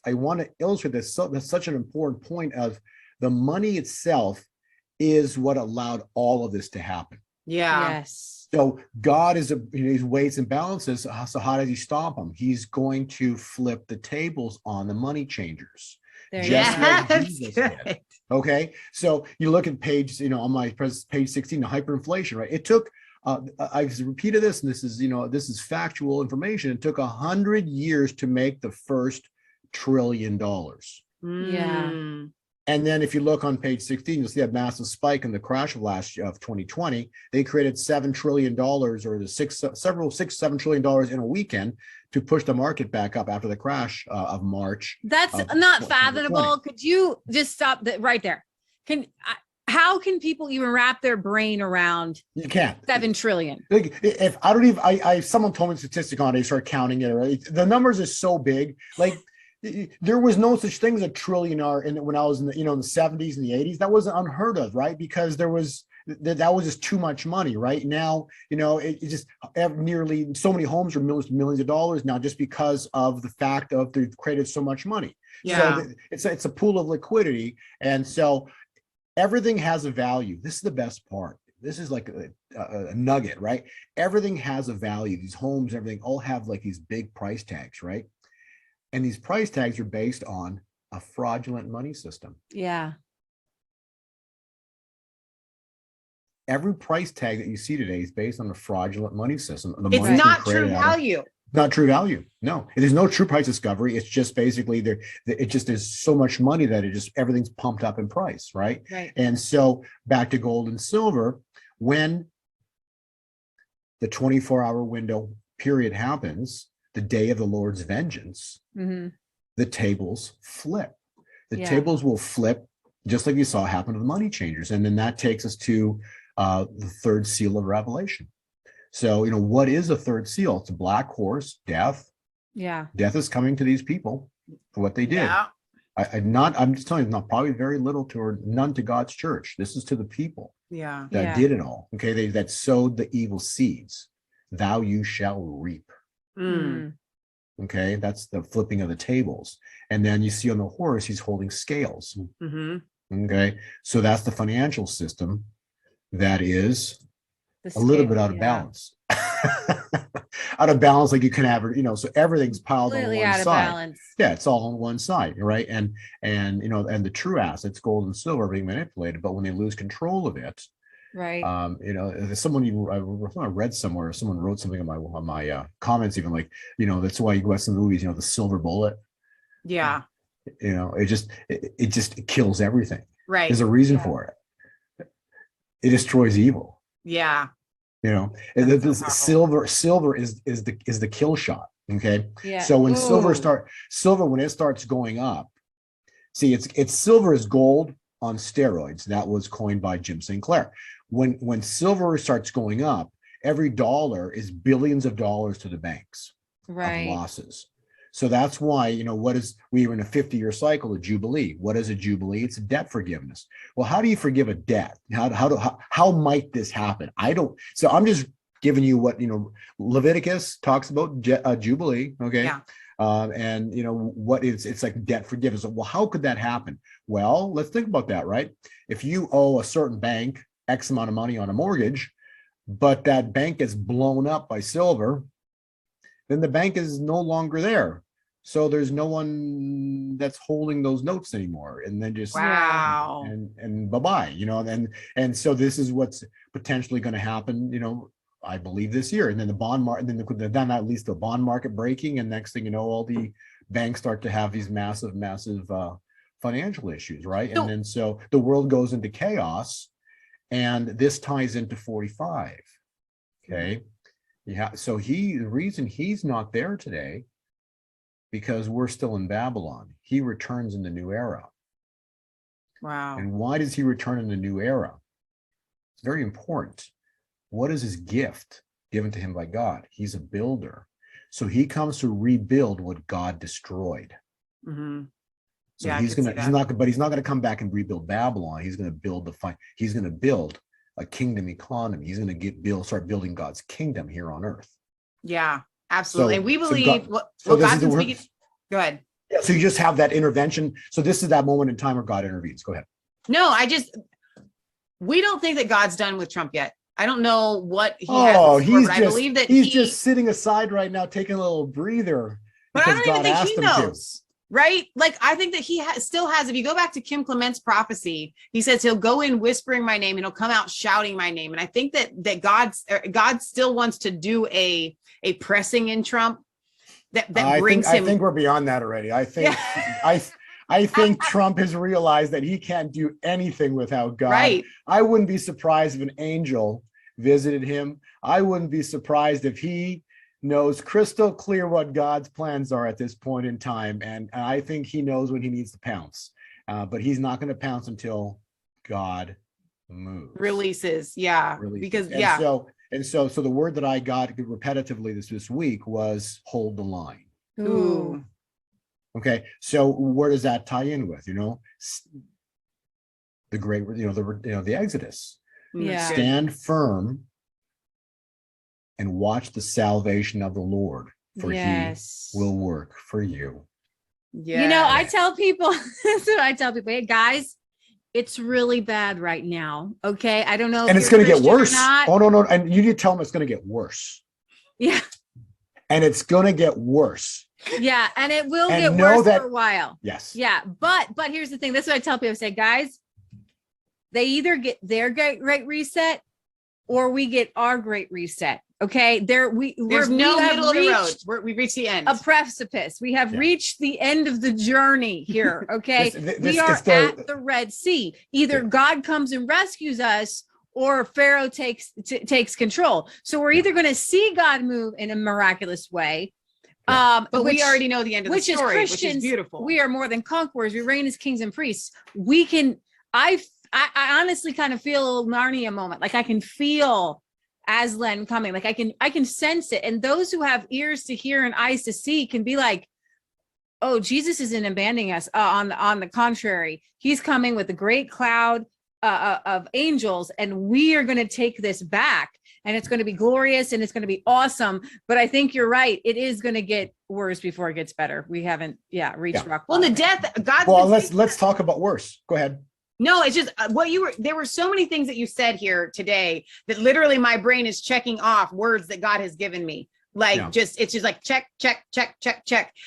[SPEAKER 3] want to illustrate this. So that's such an important point of the money itself is what allowed all of this to happen.
[SPEAKER 1] Yeah.
[SPEAKER 2] Yes.
[SPEAKER 3] So God is his weights and balances. So how does he stop them? He's going to flip the tables on the money changers. Like Jesus did. Okay. So you look at page, on my page 16, the hyperinflation, right? It took, I've repeated this, and this is factual information. It took 100 years to make the first $1 trillion.
[SPEAKER 2] Yeah.
[SPEAKER 3] And then if you look on page 16, you'll see a massive spike in the crash of 2020. They created $7 trillion, or $7 trillion in a weekend, to push the market back up after the crash of March.
[SPEAKER 2] That's not fathomable. Could you just stop that right there? How can people even wrap their brain around?
[SPEAKER 3] You can't.
[SPEAKER 2] 7 trillion.
[SPEAKER 3] If I don't even, someone told me a statistic on it, I started counting it. Right? The numbers are so big. Like, there was no such thing as a trillionaire when I was in the, in the 70s and the 80s. That wasn't unheard of, right? Because that was just too much money. Right now, it just nearly so many homes are millions of dollars now, just because of the fact of they've created so much money.
[SPEAKER 1] Yeah.
[SPEAKER 3] So it's a pool of liquidity, and so everything has a value. This is the best part. this is like a nugget, right? Everything has a value. These homes, everything all have like these big price tags, right? And these price tags are based on a fraudulent money system.
[SPEAKER 2] Yeah.
[SPEAKER 3] Every price tag that you see today is based on a fraudulent money system.
[SPEAKER 1] It's not true value.
[SPEAKER 3] Not true value. No, there's no true price discovery. It's just basically there. It just is so much money that it just everything's pumped up in price, right?
[SPEAKER 2] Right.
[SPEAKER 3] And so back to gold and silver, when the 24-hour window period happens, the day of the Lord's vengeance, the tables flip. The tables will flip, just like you saw happen to the money changers, and then that takes us to the third seal of Revelation. So, what is a third seal? It's a black horse, death.
[SPEAKER 2] Yeah.
[SPEAKER 3] Death is coming to these people for what they did.
[SPEAKER 1] Yeah.
[SPEAKER 3] I'm just telling you, not probably very little or none to God's church. This is to the people that did it all. Okay. That sowed the evil seeds. Thou you shall reap. Okay. That's the flipping of the tables. And then you see on the horse, he's holding scales. Okay. So that's the financial system that is a little bit out of balance. Out of balance, like you can have, so everything's piled on one side.
[SPEAKER 2] Balance.
[SPEAKER 3] Yeah, it's all on one side, right? And the true assets, gold and silver, are being manipulated. But when they lose control of it,
[SPEAKER 2] right?
[SPEAKER 3] I read somewhere, someone wrote something on my comments, even like, that's why you go watch some movies, the silver bullet.
[SPEAKER 1] Yeah.
[SPEAKER 3] It just kills everything.
[SPEAKER 1] Right.
[SPEAKER 3] There's a reason for it. It destroys evil.
[SPEAKER 1] Yeah.
[SPEAKER 3] Silver is the kill shot. Okay.
[SPEAKER 2] Yeah.
[SPEAKER 3] So when silver when it starts going up, see, it's silver is gold on steroids. That was coined by Jim Sinclair. When silver starts going up, every dollar is billions of dollars to the banks of losses. So that's why, we were in a 50-year cycle of Jubilee. What is a Jubilee? It's a debt forgiveness. Well, how do you forgive a debt? How might this happen? So I'm just giving you what, Leviticus talks about Jubilee. Okay.
[SPEAKER 1] Yeah.
[SPEAKER 3] And what it's like debt forgiveness. Well, how could that happen? Well, let's think about that, right? If you owe a certain bank X amount of money on a mortgage, but that bank is blown up by silver, then the bank is no longer there. So there's no one that's holding those notes anymore. And then just and bye-bye, and so this is what's potentially going to happen, I believe this year. And then the bond market, then at least the bond market breaking, and next thing you know, all the banks start to have these massive financial issues, right? And then so the world goes into chaos, and this ties into 45. Okay. Yeah. So the reason he's not there today, because we're still in Babylon. He returns in the new era.
[SPEAKER 1] Wow.
[SPEAKER 3] And why does he return in the new era? It's very important. What is his gift given to him by God? He's a builder. So he comes to rebuild what God destroyed. So he's not going to come back and rebuild Babylon. He's going to build he's going to build a kingdom economy. He's going to start building God's kingdom here on earth.
[SPEAKER 1] Yeah. Absolutely. And we believe
[SPEAKER 3] God's been speaking.
[SPEAKER 1] Go ahead.
[SPEAKER 3] Yeah, so you just have that intervention. So this is that moment in time where God intervenes. Go ahead.
[SPEAKER 1] No, we don't think that God's done with Trump yet. I don't know what he has. I believe that
[SPEAKER 3] he's just sitting aside right now, taking a little breather.
[SPEAKER 1] But I don't even think he knows. Right? Like, I think that he still has, if you go back to Kim Clement's prophecy, he says he'll go in whispering my name and he'll come out shouting my name. And I think that God still wants to do a pressing in Trump that brings him.
[SPEAKER 3] I think we're beyond that already. I think I think Trump has realized that he can't do anything without God.
[SPEAKER 1] Right.
[SPEAKER 3] I wouldn't be surprised if an angel visited him. I wouldn't be surprised if he knows crystal clear what God's plans are at this point in time. And I think he knows when he needs to pounce. But he's not going to pounce until God moves.
[SPEAKER 1] Releases. Yeah. Because
[SPEAKER 3] so the word that I got repetitively this week was hold the line.
[SPEAKER 1] Ooh.
[SPEAKER 3] Okay. So where does that tie in with, the great, the Exodus?
[SPEAKER 2] Yeah.
[SPEAKER 3] Stand firm and watch the salvation of the Lord, for he will work for you.
[SPEAKER 1] Yeah.
[SPEAKER 2] I tell people, that's what I tell people. Hey, guys, it's really bad right now. Okay. I don't know.
[SPEAKER 3] And it's going to get worse. Oh, no. And you need to tell them it's going to get worse.
[SPEAKER 2] Yeah.
[SPEAKER 3] And it's going to get worse.
[SPEAKER 2] Yeah. And it will get worse for a while.
[SPEAKER 3] Yes.
[SPEAKER 2] Yeah. But here's the thing. This is what I tell people. I say, guys, they either get their great reset or we get our great reset. Okay. There's no
[SPEAKER 1] middle of the road. We reached the end.
[SPEAKER 2] A precipice. We have reached the end of the journey here. Okay. We are at the Red Sea. Either God comes and rescues us or Pharaoh takes control. So we're either going to see God move in a miraculous way.
[SPEAKER 1] But we already know the end of the story, which is beautiful.
[SPEAKER 2] We are more than conquerors. We reign as kings and priests. We can, I honestly kind of feel a Narnia moment. Like I can feel Aslan coming. Like I can sense it. And those who have ears to hear and eyes to see can be like, oh, Jesus isn't abandoning us. On the contrary, he's coming with a great cloud of angels, and we are going to take this back, and it's going to be glorious and it's going to be awesome. But I think you're right. It is going to get worse before it gets better. We haven't reached rock bottom.
[SPEAKER 1] Well, the death, God.
[SPEAKER 3] Well, let's talk about worse. Go ahead.
[SPEAKER 1] No, it's just there were so many things that you said here today that literally my brain is checking off words that God has given me. Like it's just like check.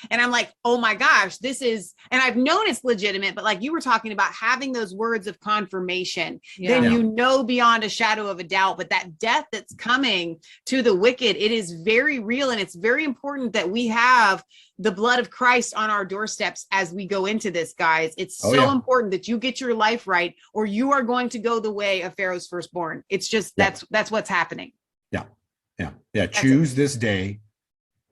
[SPEAKER 1] And I'm like, oh my gosh, this is, and I've known it's legitimate, but like you were talking about having those words of confirmation, then you know beyond a shadow of a doubt, but that death that's coming to the wicked, it is very real. And it's very important that we have the blood of Christ on our doorsteps as we go into this, guys. It's so important that you get your life right, or you are going to go the way of Pharaoh's firstborn. It's just, that's what's happening.
[SPEAKER 3] Yeah. Choose this day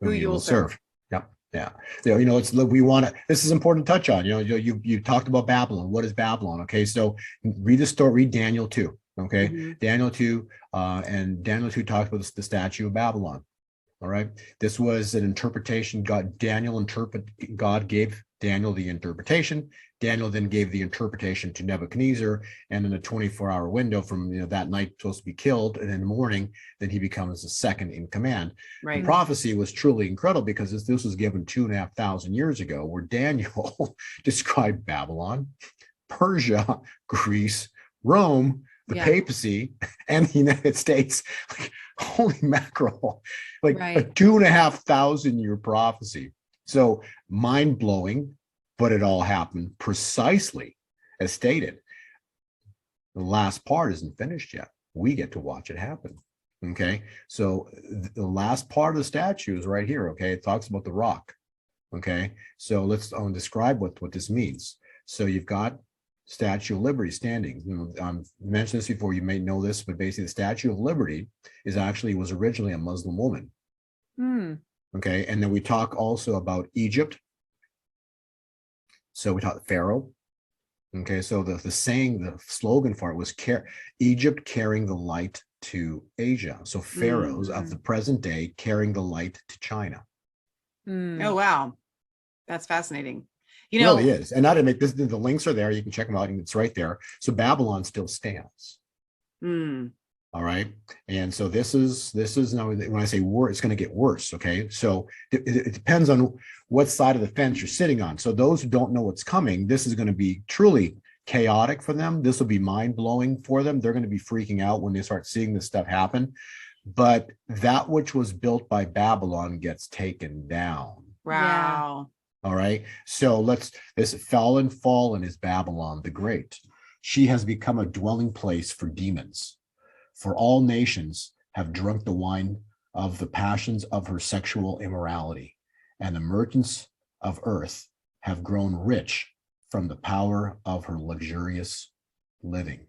[SPEAKER 3] who you will serve. Yeah. You know, this is important to touch on. You know, you talked about Babylon. What is Babylon? Okay. So read the story, read Daniel 2. Okay. Mm-hmm. Daniel 2, and Daniel 2 talks about the statue of Babylon. All right. This was an interpretation. God gave Daniel the interpretation. Daniel then gave the interpretation to Nebuchadnezzar, and in a 24-hour window from that night supposed to be killed, and in the morning, then he becomes the second in command. Right. The prophecy was truly incredible because this was given 2,500 years ago, where Daniel described Babylon, Persia, Greece, Rome, the papacy, and the United States. Like, holy mackerel! Like a 2,500 year prophecy. So mind-blowing, but it all happened precisely as stated. The last part isn't finished yet. We get to watch it happen. Okay. So the last part of the statue is right here. Okay. It talks about the rock. Okay. So let's describe what this means. So you've got Statue of Liberty standing. I mentioned this before, you may know this, but basically the Statue of Liberty was originally a Muslim woman. Okay. And then we talk also about Egypt. So we talk Pharaoh. Okay. So the slogan for it was Egypt carrying the light to Asia. So pharaohs of the present day carrying the light to China.
[SPEAKER 1] Oh, wow. That's fascinating.
[SPEAKER 3] It really is. And now to make this, the links are there. You can check them out, and it's right there. So Babylon still stands. All right. And so this is now, when I say war, it's going to get worse. Okay. So it depends on what side of the fence you're sitting on. So those who don't know what's coming, this is going to be truly chaotic for them. This will be mind blowing for them. They're going to be freaking out when they start seeing this stuff happen. But that which was built by Babylon gets taken down.
[SPEAKER 1] Wow.
[SPEAKER 3] All right. So this fallen is Babylon the Great. She has become a dwelling place for demons. For all nations have drunk the wine of the passions of her sexual immorality, and the merchants of earth have grown rich from the power of her luxurious living.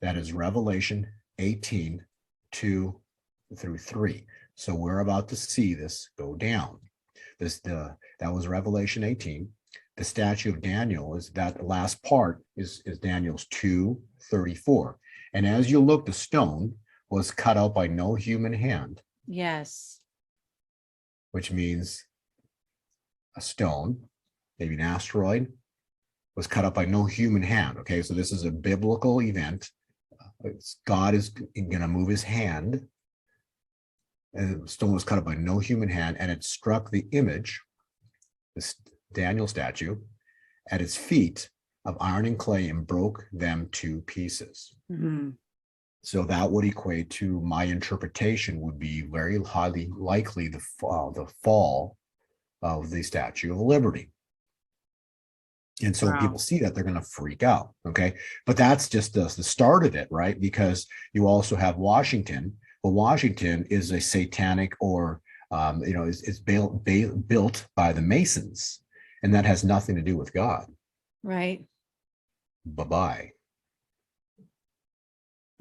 [SPEAKER 3] That is Revelation 18, 2 through 3. So we're about to see this go down. That was Revelation 18. The statue of Daniel is that last part is Daniel's 2:34. And as you look, the stone was cut out by no human hand.
[SPEAKER 2] Yes.
[SPEAKER 3] Which means a stone, maybe an asteroid, was cut out by no human hand. Okay, so this is a biblical event. God is going to move his hand, and the stone was cut up by no human hand, and it struck the image, this Daniel statue, at its feet, of iron and clay and broke them to pieces.
[SPEAKER 1] Mm-hmm.
[SPEAKER 3] So that would equate to, my interpretation would be very highly likely the fall of the Statue of Liberty. And so when people see that, they're going to freak out. Okay. But that's just the start of it, right? Because you also have Washington. Well, Washington is a satanic, or, is built by the Masons, and that has nothing to do with God.
[SPEAKER 2] Right.
[SPEAKER 3] Bye-bye.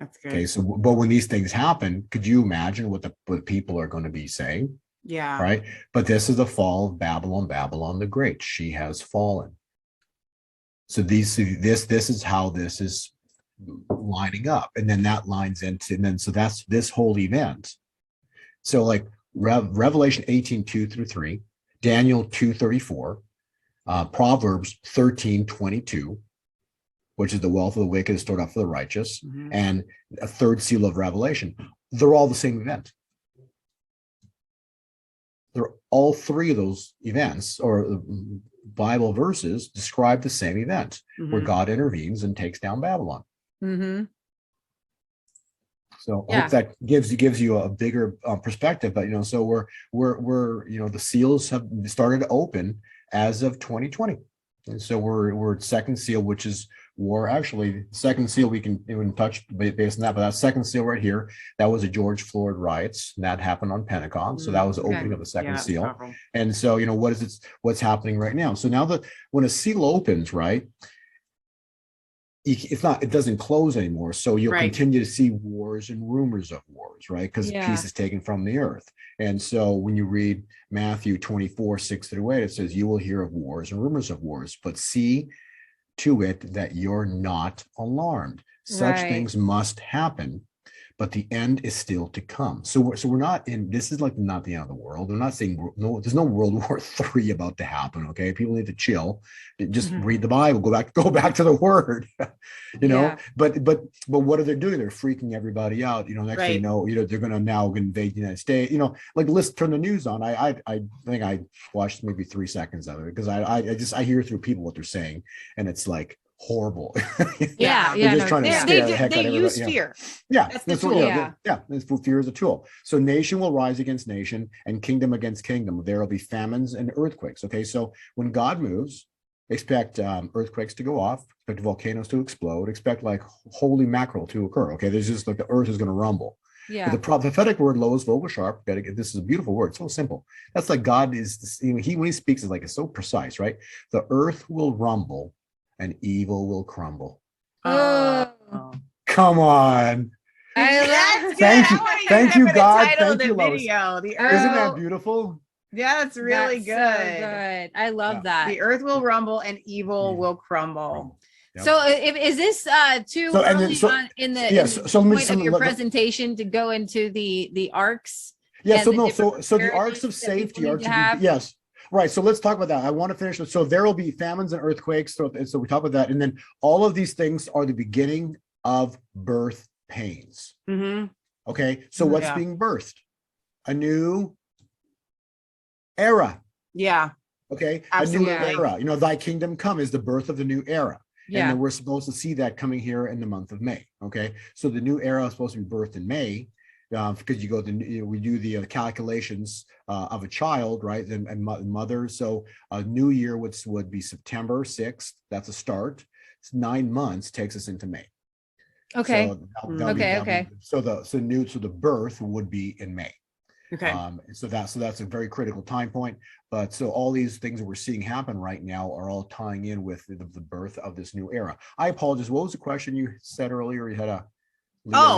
[SPEAKER 1] That's good.
[SPEAKER 3] Okay. So, but when these things happen, could you imagine what people are going to be saying?
[SPEAKER 1] Yeah.
[SPEAKER 3] Right. But this is the fall of Babylon, Babylon the Great. She has fallen. So this is how this is lining up, and then that lines into, and then so that's this whole event. So like Revelation 18:2-3, Daniel 2:34, Proverbs 13:22, which is the wealth of the wicked is stored up for the righteous, and a third seal of Revelation. They're all the same event. They're all three of those events, or Bible verses, describe the same event where God intervenes and takes down Babylon. So I hope that gives you a bigger perspective. But so we're the seals have started to open as of 2020, and so we're at second seal, which is war. Actually, second seal we can even touch based on that, but that second seal right here, that was a George Floyd riots, and that happened on Pentecost. So that was the opening of the second seal. Powerful. And so what's happening right now. So now when a seal opens, right, it doesn't close anymore. So you'll continue to see wars and rumors of wars, right? Because peace is taken from the earth. And so when you read Matthew 24:6-8, it says, you will hear of wars and rumors of wars, but see to it that you're not alarmed. Such things must happen, but the end is still to come. So we're not in, this is like not the end of the world. We're not saying there's no World War III about to happen. Okay, people need to chill, just read the Bible, go back to the Word. But what are they doing? They're freaking everybody out. Next thing you know, they're going to now invade the United States. Let's turn the news on. I think I watched maybe 3 seconds of it, because I hear through people what they're saying, and it's like horrible.
[SPEAKER 2] They're
[SPEAKER 3] just trying to scare the heck out of everybody.
[SPEAKER 1] They use fear.
[SPEAKER 3] That's the tool. Fear is a tool. So nation will rise against nation, and kingdom against kingdom. There will be famines and earthquakes. Okay, so when God moves, expect earthquakes to go off, expect volcanoes to explode, expect like holy mackerel to occur. Okay, there's just like the earth is going to rumble. But the prophetic word low is vocal sharp. This is a beautiful word. It's so simple. That's like God is. When he speaks, it's so precise, right? The earth will rumble, and evil will crumble. Come on. Thank you, God. Thank you, Lois. Isn't that beautiful?
[SPEAKER 1] Yeah, that's really good.
[SPEAKER 2] So good. I love that.
[SPEAKER 1] The earth will rumble and evil will crumble.
[SPEAKER 2] Yep. So is this too early in the point of your presentation to go into the arcs?
[SPEAKER 3] Yeah, so the arcs of safety are yes. Right. So let's talk about that. I want to finish. So there will be famines and earthquakes. So we talk about that. And then all of these things are the beginning of birth pains. Okay. So what's being birthed? A new era.
[SPEAKER 1] Yeah.
[SPEAKER 3] Okay. Absolutely. A new era. Thy kingdom come is the birth of the new era. And then we're supposed to see that coming here in the month of May. Okay. So the new era is supposed to be birthed in May. Because we do the calculations of a child, right, and mother. So a new year would be September 6th. That's a start. It's 9 months, takes us into May.
[SPEAKER 2] Okay.
[SPEAKER 3] So the birth would be in May.
[SPEAKER 1] Okay.
[SPEAKER 3] So that's a very critical time point. But so all these things that we're seeing happen right now are all tying in with the birth of this new era. I apologize. What was the question you said earlier? You had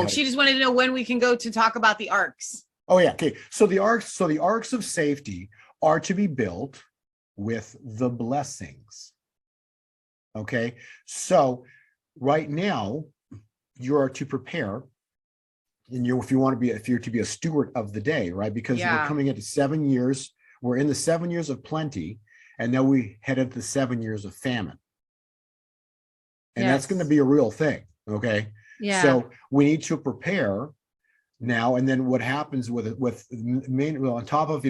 [SPEAKER 1] she just wanted to know when we can go to talk about the arcs.
[SPEAKER 3] Oh yeah. Okay. So the arcs of safety are to be built with the blessings. Okay. So right now you are to prepare, and if you're to be a steward of the day, right? Because we're coming into 7 years. We're in the 7 years of plenty, and now we head into the 7 years of famine. And that's going to be a real thing. Okay. Yeah. So we need to prepare now. And then what happens on top of,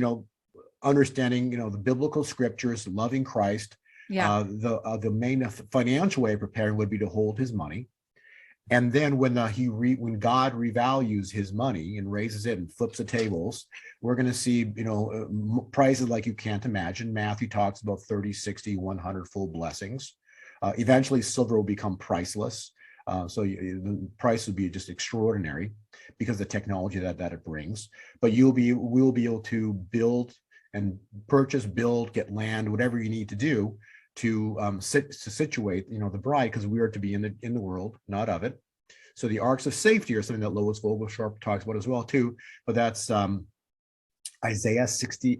[SPEAKER 3] understanding, the biblical scriptures, loving Christ,
[SPEAKER 2] Yeah.
[SPEAKER 3] The main financial way of preparing would be to hold his money. And then when God revalues his money and raises it and flips the tables, we're going to see, prices like you can't imagine. Matthew talks about 30, 60, 100 full blessings. Eventually, silver will become priceless. So the price would be just extraordinary because of the technology that it brings. But we'll be able to build and purchase, get land, whatever you need to do to situate, the bride, because we are to be in the world, not of it. So the arcs of safety are something that Lois Vogelsharp talks about as well too. But that's Isaiah 60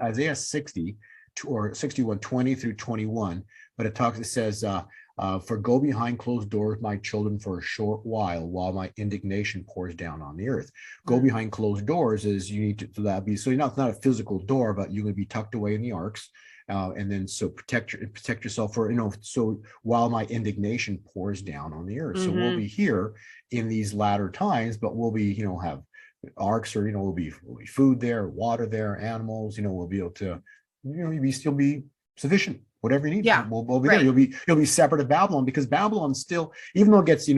[SPEAKER 3] or 61:20 through 21. But it says, for go behind closed doors, my children, for a short while my indignation pours down on the earth. Go behind closed doors is you need to that be, so it's not a physical door, but you're going to be tucked away in the arks. And then so protect yourself for, so while my indignation pours down on the earth. So we'll be here in these latter times, but we'll be, have arks, or, will be food there, water there, animals, we'll be able to, still be sufficient, whatever you need.
[SPEAKER 1] Yeah.
[SPEAKER 3] We'll be there. You'll be separate of Babylon, because Babylon still, even though it gets,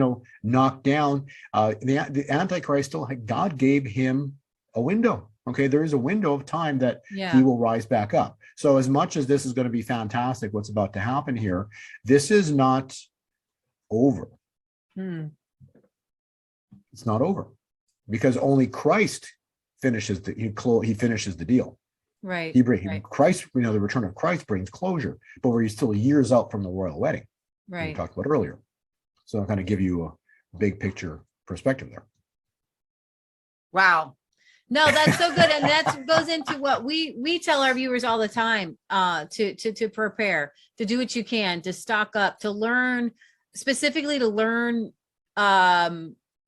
[SPEAKER 3] knocked down, the Antichrist still, God gave him a window. Okay, there is a window of time that he will rise back up. So as much as this is going to be fantastic, what's about to happen here, this is not over. It's not over, because only Christ finishes he finishes the deal.
[SPEAKER 2] Right.
[SPEAKER 3] Christ, the return of Christ brings closure, but we're still years out from the royal wedding.
[SPEAKER 2] Right.
[SPEAKER 3] We talked about earlier. So I'll kind of give you a big picture perspective there.
[SPEAKER 2] Wow. No, that's so good. And that goes into what we tell our viewers all the time, to prepare, to do what you can, to stock up, to learn, specifically to learn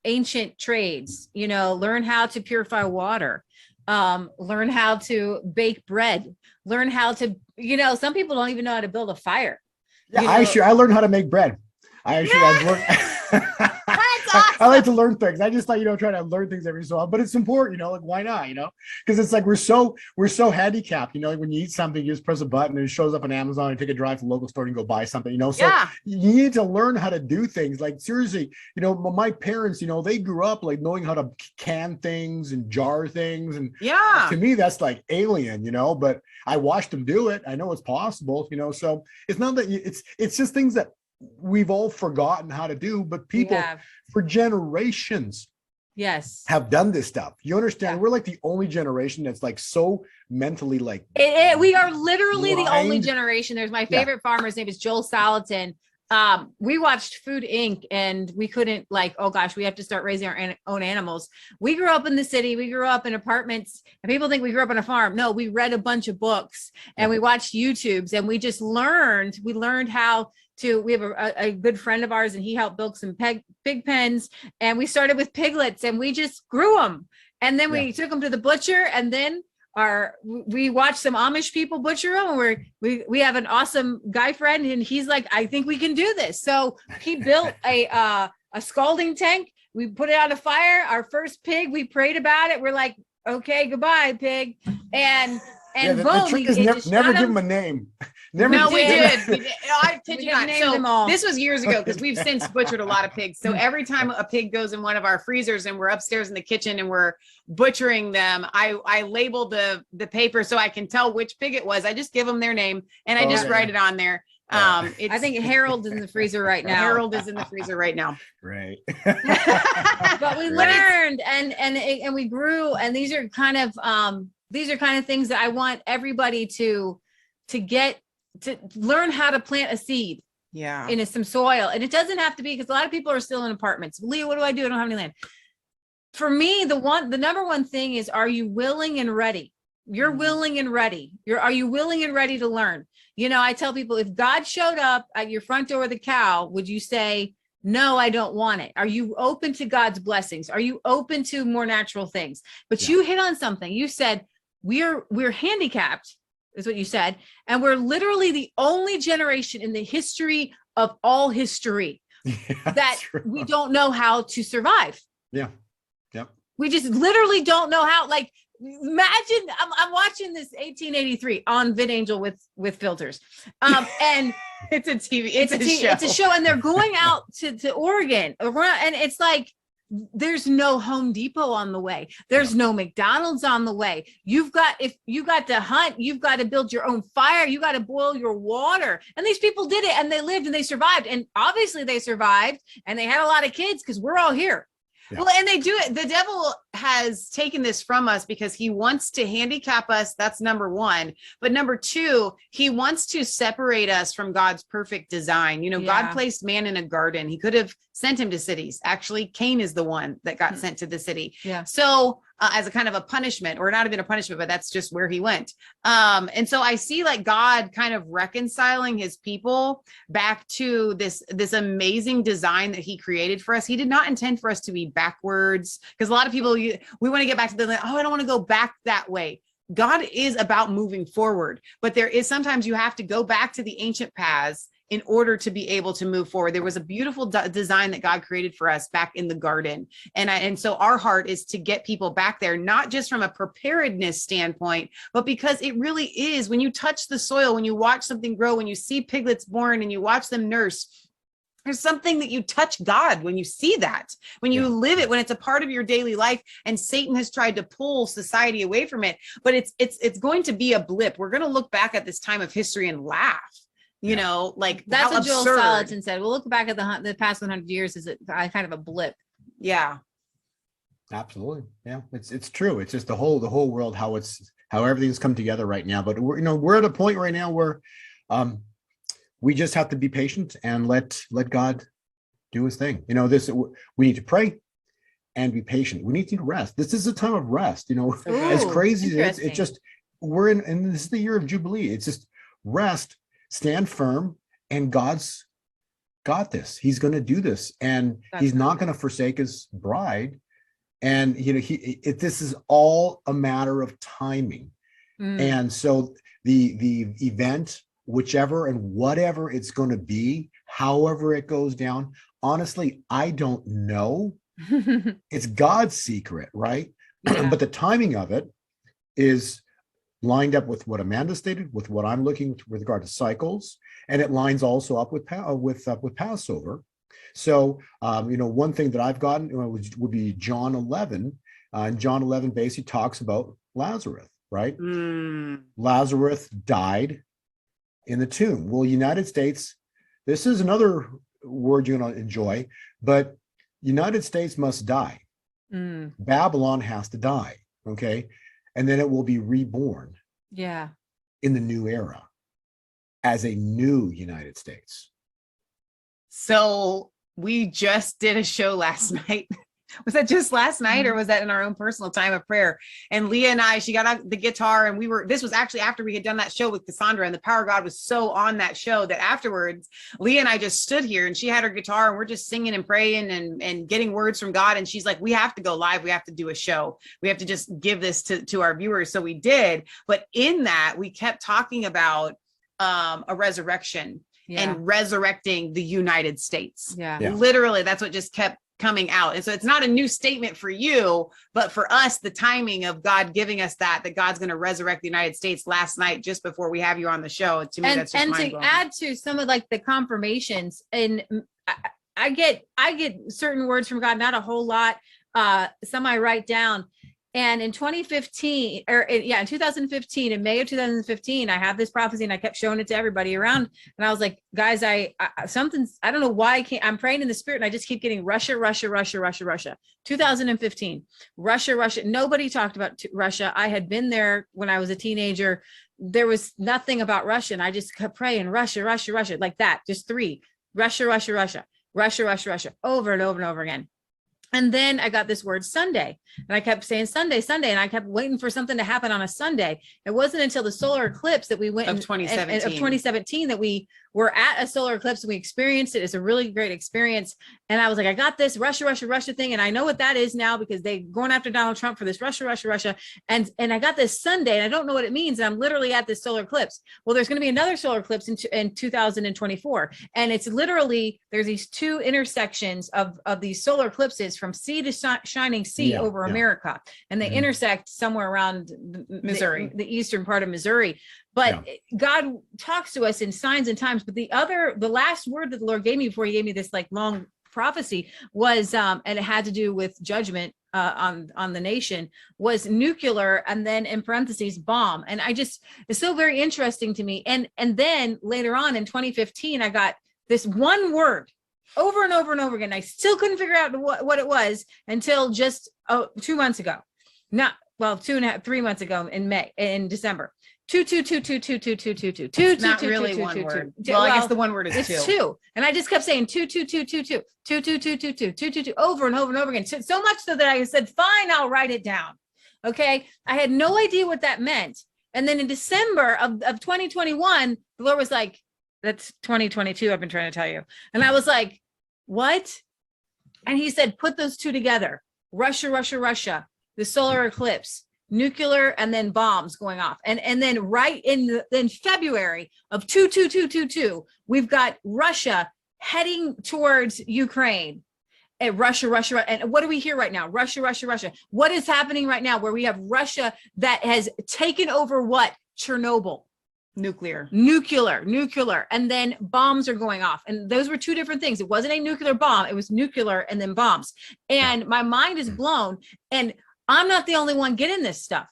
[SPEAKER 2] ancient trades, learn how to purify water, learn how to bake bread, learn how to, some people don't even know how to build a fire.
[SPEAKER 3] Yeah, I learned how to make bread. I've learned. Awesome. I like to learn things. I just like, try to learn things every so often, but it's important, like, why not, because it's like, we're so handicapped, like when you eat something, you just press a button and it shows up on Amazon and take a drive to the local store and go buy something, so you need to learn how to do things. Like, seriously, my parents, they grew up like knowing how to can things and jar things. And to me, that's like alien, but I watched them do it. I know it's possible, so it's not that it's just things that we've all forgotten how to do, but people for generations have done this stuff. You understand? We're like the only generation that's like so mentally like
[SPEAKER 2] we are literally blind. The only generation. There's my favorite farmer. His name is Joel Salatin. We watched Food Inc. and we couldn't oh gosh, we have to start raising our own animals. We grew up in the city. We grew up in apartments, and people think we grew up on a farm. No, we read a bunch of books and we watched YouTubes, and we just learned. We learned how to. We have a good friend of ours, and he helped build some pig pens, and we started with piglets, and we just grew them, and then we took them to the butcher, and then we watched some Amish people butcher them, and we have an awesome guy friend, and he's like, I think we can do this. So he built a scalding tank. We put it on a fire. Our first pig, we prayed about it. We're like, okay, goodbye, pig. And boom,
[SPEAKER 3] the trick is never give him a name.
[SPEAKER 1] We did. I kid you not. So this was years ago, because we've since butchered a lot of pigs. So every time a pig goes in one of our freezers and we're upstairs in the kitchen and we're butchering them, I label the paper so I can tell which pig it was. I just give them their name and I just write it on there. I
[SPEAKER 2] think Harold is in the freezer right now.
[SPEAKER 1] Harold is in the freezer right now.
[SPEAKER 3] Right.
[SPEAKER 2] But we learned and we grew, and these are kind of things that I want everybody to get to learn how to plant a seed in some soil. And it doesn't have to be, because a lot of people are still in apartments. Leah, what do? I don't have any land. For me, the number one thing is, are you willing and ready? You're willing and ready. Are you willing and ready to learn? I tell people, if God showed up at your front door with a cow, would you say, no, I don't want it? Are you open to God's blessings? Are you open to more natural things? But you hit on something. You said, we're handicapped, is what you said. And we're literally the only generation in the history of all history that we don't know how to survive.
[SPEAKER 3] Yeah. Yep.
[SPEAKER 2] We just literally don't know how, imagine I'm watching this 1883 on VidAngel with filters. And
[SPEAKER 1] it's a TV, it's a
[SPEAKER 2] show, and they're going out to Oregon around, and it's like there's no Home Depot on the way. There's no McDonald's on the way. If you got to hunt, you've got to build your own fire. You got to boil your water. And these people did it, and they lived and they survived. And obviously they survived, and they had a lot of kids because we're all here.
[SPEAKER 1] Yeah. Well, and they do it. The devil has taken this from us because he wants to handicap us. That's number one. But number two, he wants to separate us from God's perfect design. God placed man in a garden. He could have sent him to cities. Actually, Cain is the one that got sent to the city. Yeah. So as a kind of a punishment, or not even a punishment, but that's just where he went. And so I see like God kind of reconciling his people back to this amazing design that he created for us. He did not intend for us to be backwards, because a lot of people, we want to get back to I don't want to go back that way. God is about moving forward, but there is sometimes you have to go back to the ancient paths in order to be able to move forward. There was a beautiful design that God created for us back in the garden. And so our heart is to get people back there, not just from a preparedness standpoint, but because it really is, when you touch the soil, when you watch something grow, when you see piglets born and you watch them nurse, there's something that you touch God when you see that, when you live it, when it's a part of your daily life. And Satan has tried to pull society away from it, but it's going to be a blip. We're going to look back at this time of history and laugh. Like
[SPEAKER 2] that's what Joel Salatin said. We'll look back at the past 100 years as kind of a blip.
[SPEAKER 1] Yeah,
[SPEAKER 3] absolutely. Yeah, it's true. It's just the whole world, how everything's come together right now. But we're at a point right now where we just have to be patient and let God do his thing. We need to pray and be patient. We need to rest. This is a time of rest. As crazy as it's just we're in, and this is the year of Jubilee. It's just rest. Stand firm, and God's got this. He's going to do this, and he's not going to forsake his bride. And this is all a matter of timing. And so the event, whichever and whatever it's going to be, however it goes down, honestly, I don't know. It's God's secret, right? Yeah. But the timing of it is lined up with what Amanda stated, with what I'm looking with regard to cycles, and it lines also up with Passover. So, one thing that I've gotten would be John 11, and John 11 basically talks about Lazarus, right? Lazarus died in the tomb. Well, United States, this is another word you're going to enjoy, but United States must die. Babylon has to die, okay? And then it will be reborn in the new era as a new United States.
[SPEAKER 1] So we just did a show last night. Was that just last night, or was that in our own personal time of prayer? And Leah and I, she got out the guitar, and this was actually after we had done that show with Cassandra, and the power of God was so on that show that afterwards, Leah and I just stood here, and she had her guitar, and we're just singing and praying and getting words from God. And she's like, we have to go live. We have to do a show. We have to just give this to our viewers. So we did. But in that, we kept talking about a resurrection and resurrecting the United States. Literally, that's what just kept coming out. And so it's not a new statement for you, but for us, the timing of God giving us that God's going to resurrect the United States last night, just before we have you on the show. To me, that's just mind-blowing.
[SPEAKER 2] To add to some of like the confirmations, and I get certain words from God, not a whole lot. Some I write down. And in 2015, in 2015, in May of 2015, I had this prophecy, and I kept showing it to everybody around. And I was like, guys, I don't know why I'm praying in the spirit, and I just keep getting Russia. 2015, Russia. Nobody talked about Russia. I had been there when I was a teenager. There was nothing about Russia. And I just kept praying, Russia, like that, just 3, Russia, over and over and over again. And then I got this word Sunday, and I kept saying Sunday. And I kept waiting for something to happen on a Sunday. It wasn't until the solar eclipse that we went
[SPEAKER 1] of 2017
[SPEAKER 2] that we we're at a solar eclipse and we experienced it. It's a really great experience. And I was like, I got this Russia thing. And I know what that is now because they're going after Donald Trump for this Russia. And I got this Sunday and I don't know what it means. And I'm literally at this solar eclipse. Well, there's going to be another solar eclipse in 2024. And it's literally, there's these two intersections of these solar eclipses from sea to shining sea over America. And they intersect somewhere around Missouri, the eastern part of Missouri. But God talks to us in signs and times. But the last word that the Lord gave me before he gave me this like long prophecy was, and it had to do with judgment on the nation, was nuclear, and then in parentheses, bomb. And it's so very interesting to me. And then later on in 2015, I got this one word over and over and over again. I still couldn't figure out what it was until just 2 months ago. 3 months ago in December. Two. It's
[SPEAKER 1] not really one word. Well, I guess the one word is two.
[SPEAKER 2] And I just kept saying two, over and over and over again. So much so that I said, fine, I'll write it down. Okay. I had no idea what that meant. And then in December of 2021, the Lord was like, that's 2022. I've been trying to tell you. And I was like, what? And he said, put those two together. Russia, the solar eclipse, nuclear, and then bombs going off. And then right in February of 2222, we've got Russia heading towards Ukraine. And Russia. And what do we hear right now? Russia. What is happening right now where we have Russia that has taken over what? Chernobyl.
[SPEAKER 1] Nuclear.
[SPEAKER 2] And then bombs are going off. And those were two different things. It wasn't a nuclear bomb. It was nuclear and then bombs. And my mind is blown. And I'm not the only one getting this stuff.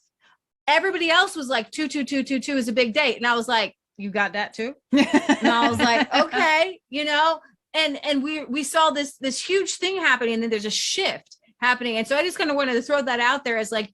[SPEAKER 2] Everybody else was like 2222 is a big date. And I was like, you got that too? And I was like, okay, and we saw this huge thing happening, and then there's a shift happening. And so I just kind of wanted to throw that out there as like,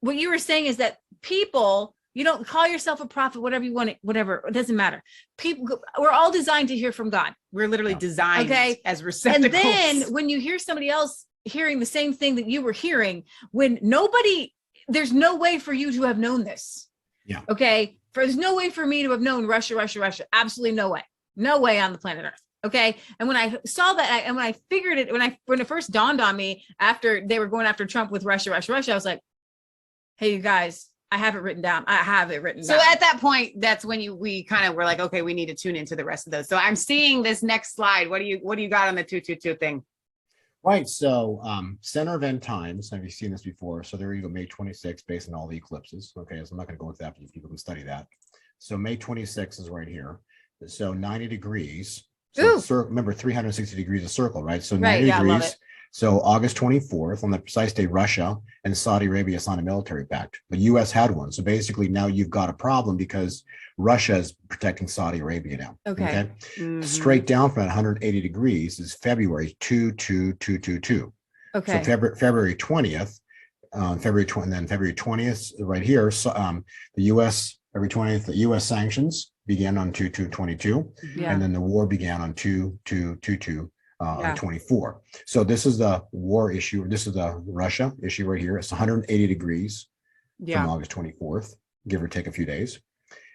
[SPEAKER 2] what you were saying is that people, you don't call yourself a prophet, whatever you want, whatever, it doesn't matter. People, we're all designed to hear from God.
[SPEAKER 1] We're literally designed as receptacles.
[SPEAKER 2] And then when you hear somebody else hearing the same thing that you were hearing, there's no way for you to have known this.
[SPEAKER 3] Yeah. Okay.
[SPEAKER 2] There's no way for me to have known Russia. Absolutely no way on the planet Earth. Okay. And when I saw that, and when I figured it, when it first dawned on me after they were going after Trump with Russia, I was like, hey, you guys, I have it written down. So
[SPEAKER 1] at that point, that's when we kind of were like, okay, we need to tune into the rest of those. So I'm seeing this next slide. What do you got on the 222 thing?
[SPEAKER 3] Right. So center of end times. Have you seen this before? So there you go, May 26th, based on all the eclipses. Okay. So I'm not going to go into that, but people can study that. So May 26th is right here. So 90 degrees. So remember 360 degrees a circle, right? So 90 degrees. Love it. So August 24th, on the precise day, Russia and Saudi Arabia signed a military pact. The U.S. had one. So basically now you've got a problem because Russia is protecting Saudi Arabia now. Okay. Mm-hmm. Straight down from 180 degrees is February 2222. Okay. So February 20th, and then February 20th right here. So the U.S. February 20th, the U.S. sanctions began on 2222, and then the war began on 2222. On 24. So this is the war issue. This is the Russia issue right here. It's 180 degrees from August 24th, give or take a few days.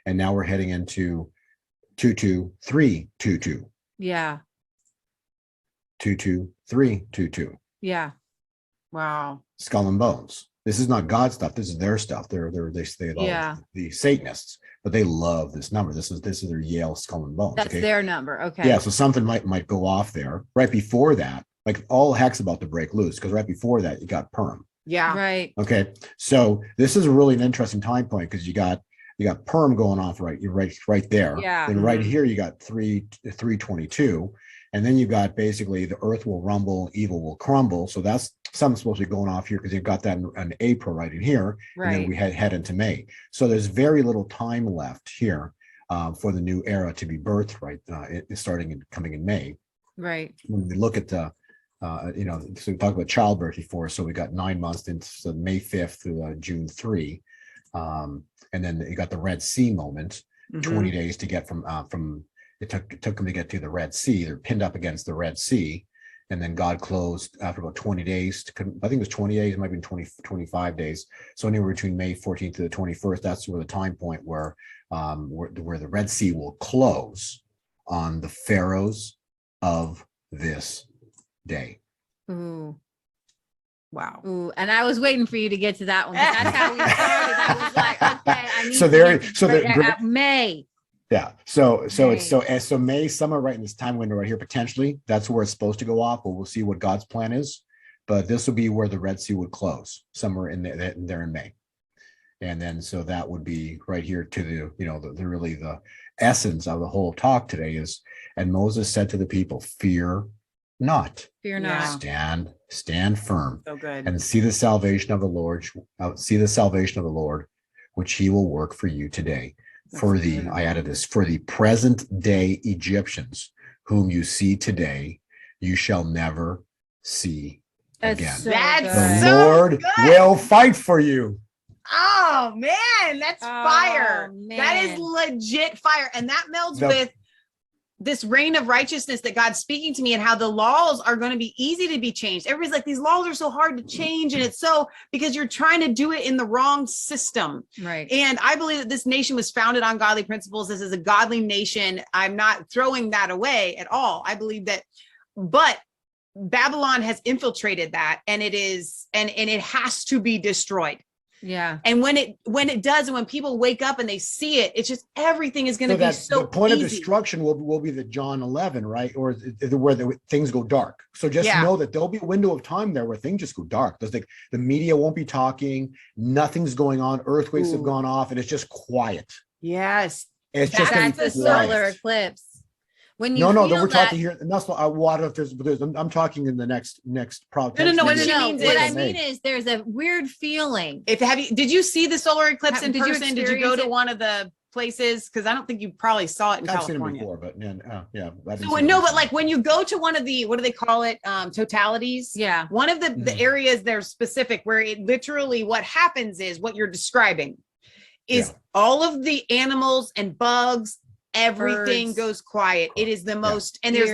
[SPEAKER 3] And now we're heading into 22322. Yeah. 22322.
[SPEAKER 2] Yeah.
[SPEAKER 1] Wow.
[SPEAKER 3] Skull and bones. This is not God's stuff. This is their stuff. They say the Satanists, but they love this number. This is their Yale skull and bones.
[SPEAKER 2] That's their number. Okay.
[SPEAKER 3] Yeah. So something might go off there. Right before that, like all heck's about to break loose, because right before that you got Perm.
[SPEAKER 2] Yeah. Right.
[SPEAKER 3] Okay. So this is really an interesting time point because you got Perm going off right there. Yeah. And right here you got 322. And then you've got basically the earth will rumble, evil will crumble. So that's something supposed to be going off here because you've got that in April right in here. Right. And then we head into May. So there's very little time left here for the new era to be birthed, right? Starting and coming in May. Right. When we look at so we talked about childbirth before. So we got 9 months into May 5th through June 3. And then you got the Red Sea moment, 20 days to get from it took them to get to the Red Sea. They're pinned up against the Red Sea. And then God closed after about 20 days. I think it was 20 days, it might have been 25 days. So anywhere between May 14th to the 21st, that's where the time point where the Red Sea will close on the pharaohs of this day.
[SPEAKER 2] Ooh.
[SPEAKER 1] Wow.
[SPEAKER 2] Ooh, and I was waiting for you to get to that one. That's how we started. I was like, okay, I need
[SPEAKER 3] So
[SPEAKER 2] to
[SPEAKER 3] there,
[SPEAKER 2] get
[SPEAKER 3] so the
[SPEAKER 2] May.
[SPEAKER 3] Yeah. So
[SPEAKER 2] May.
[SPEAKER 3] so May, somewhere right in this time window right here, potentially, that's where it's supposed to go off, but we'll see what God's plan is. But this will be where the Red Sea would close, somewhere in there in May. And then so that would be right here to the really the essence of the whole talk today is, and Moses said to the people, fear not.
[SPEAKER 2] Fear not.
[SPEAKER 3] Stand firm.
[SPEAKER 1] So good.
[SPEAKER 3] And see the salvation of the Lord, which he will work for you today. I added this, for the present day Egyptians whom you see today, you shall never see again.
[SPEAKER 2] The
[SPEAKER 3] Lord will fight for you.
[SPEAKER 1] Oh man, that's fire.
[SPEAKER 2] Man.
[SPEAKER 1] That is legit fire. And that melds with this reign of righteousness that God's speaking to me, and how the laws are going to be easy to be changed. Everybody's like, these laws are so hard to change. And it's so because you're trying to do it in the wrong system.
[SPEAKER 2] Right.
[SPEAKER 1] And I believe that this nation was founded on godly principles. This is a godly nation. I'm not throwing that away at all. I believe that, but Babylon has infiltrated that, and it is, and it has to be destroyed.
[SPEAKER 2] Yeah.
[SPEAKER 1] And when it does, and when people wake up and they see it, it's just everything is going to be so
[SPEAKER 3] the point
[SPEAKER 1] easy.
[SPEAKER 3] of destruction will be the John 11, right? Or where things go dark. So just know that there'll be a window of time there where things just go dark. There's like the media won't be talking, nothing's going on, earthquakes have gone off, and it's just quiet.
[SPEAKER 1] Yes.
[SPEAKER 3] It's just
[SPEAKER 2] that's the solar eclipse. When you
[SPEAKER 3] we're talking here, and that's what I'm talking in the next probably.
[SPEAKER 1] No.
[SPEAKER 2] What I mean is there's a weird feeling.
[SPEAKER 1] Did you see the solar eclipse in person? Did you go to one of the places? Because I don't think you probably saw it in California.
[SPEAKER 3] I've seen it before, but
[SPEAKER 1] But like when you go to one of the, what do they call it? Totalities.
[SPEAKER 2] Yeah.
[SPEAKER 1] One of the areas there specific where it literally, what happens is what you're describing is all of the animals and bugs, everything goes quiet. It is the most, and there's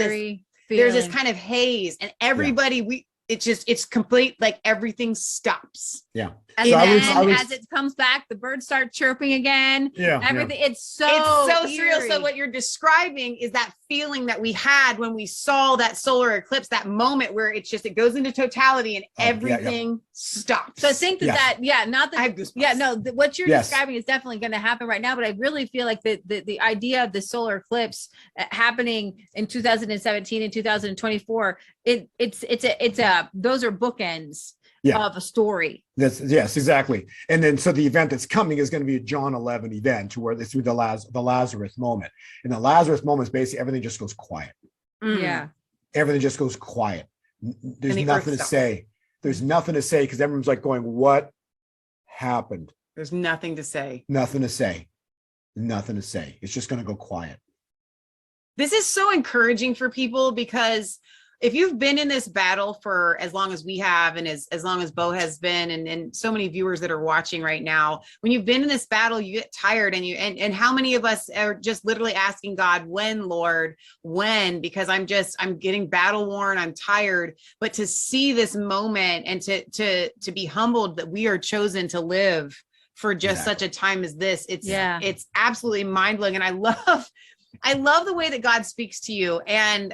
[SPEAKER 1] this kind of haze, and everybody, it's complete, like everything stops.
[SPEAKER 3] Yeah.
[SPEAKER 2] And then as it comes back, the birds start chirping again.
[SPEAKER 3] Yeah.
[SPEAKER 2] Everything. It's so
[SPEAKER 1] surreal. So what you're describing is that feeling that we had when we saw that solar eclipse, that moment where it goes into totality and everything stops.
[SPEAKER 2] So I think what you're describing is definitely going to happen right now. But I really feel like the idea of the solar eclipse happening in 2017 and 2024, those are bookends. Of a story.
[SPEAKER 3] Yes, exactly. And then so the event that's coming is going to be a John 11 event, where it's through the Lazarus moment. And the Lazarus moment is basically everything just goes quiet.
[SPEAKER 2] Yeah.
[SPEAKER 3] Everything just goes quiet. There's nothing to say. There's nothing to say because everyone's like going, what happened?
[SPEAKER 1] There's nothing to say.
[SPEAKER 3] Nothing to say. Nothing to say. It's just going to go quiet.
[SPEAKER 1] This is so encouraging for people, because if you've been in this battle for as long as we have, and as long as Bo has been, and so many viewers that are watching right now, when you've been in this battle, you get tired, and how many of us are just literally asking God, when, Lord, when? Because I'm getting battle worn, I'm tired. But to see this moment and to be humbled that we are chosen to live for just such a time as this, it's absolutely mind blowing. And I love the way that God speaks to you, and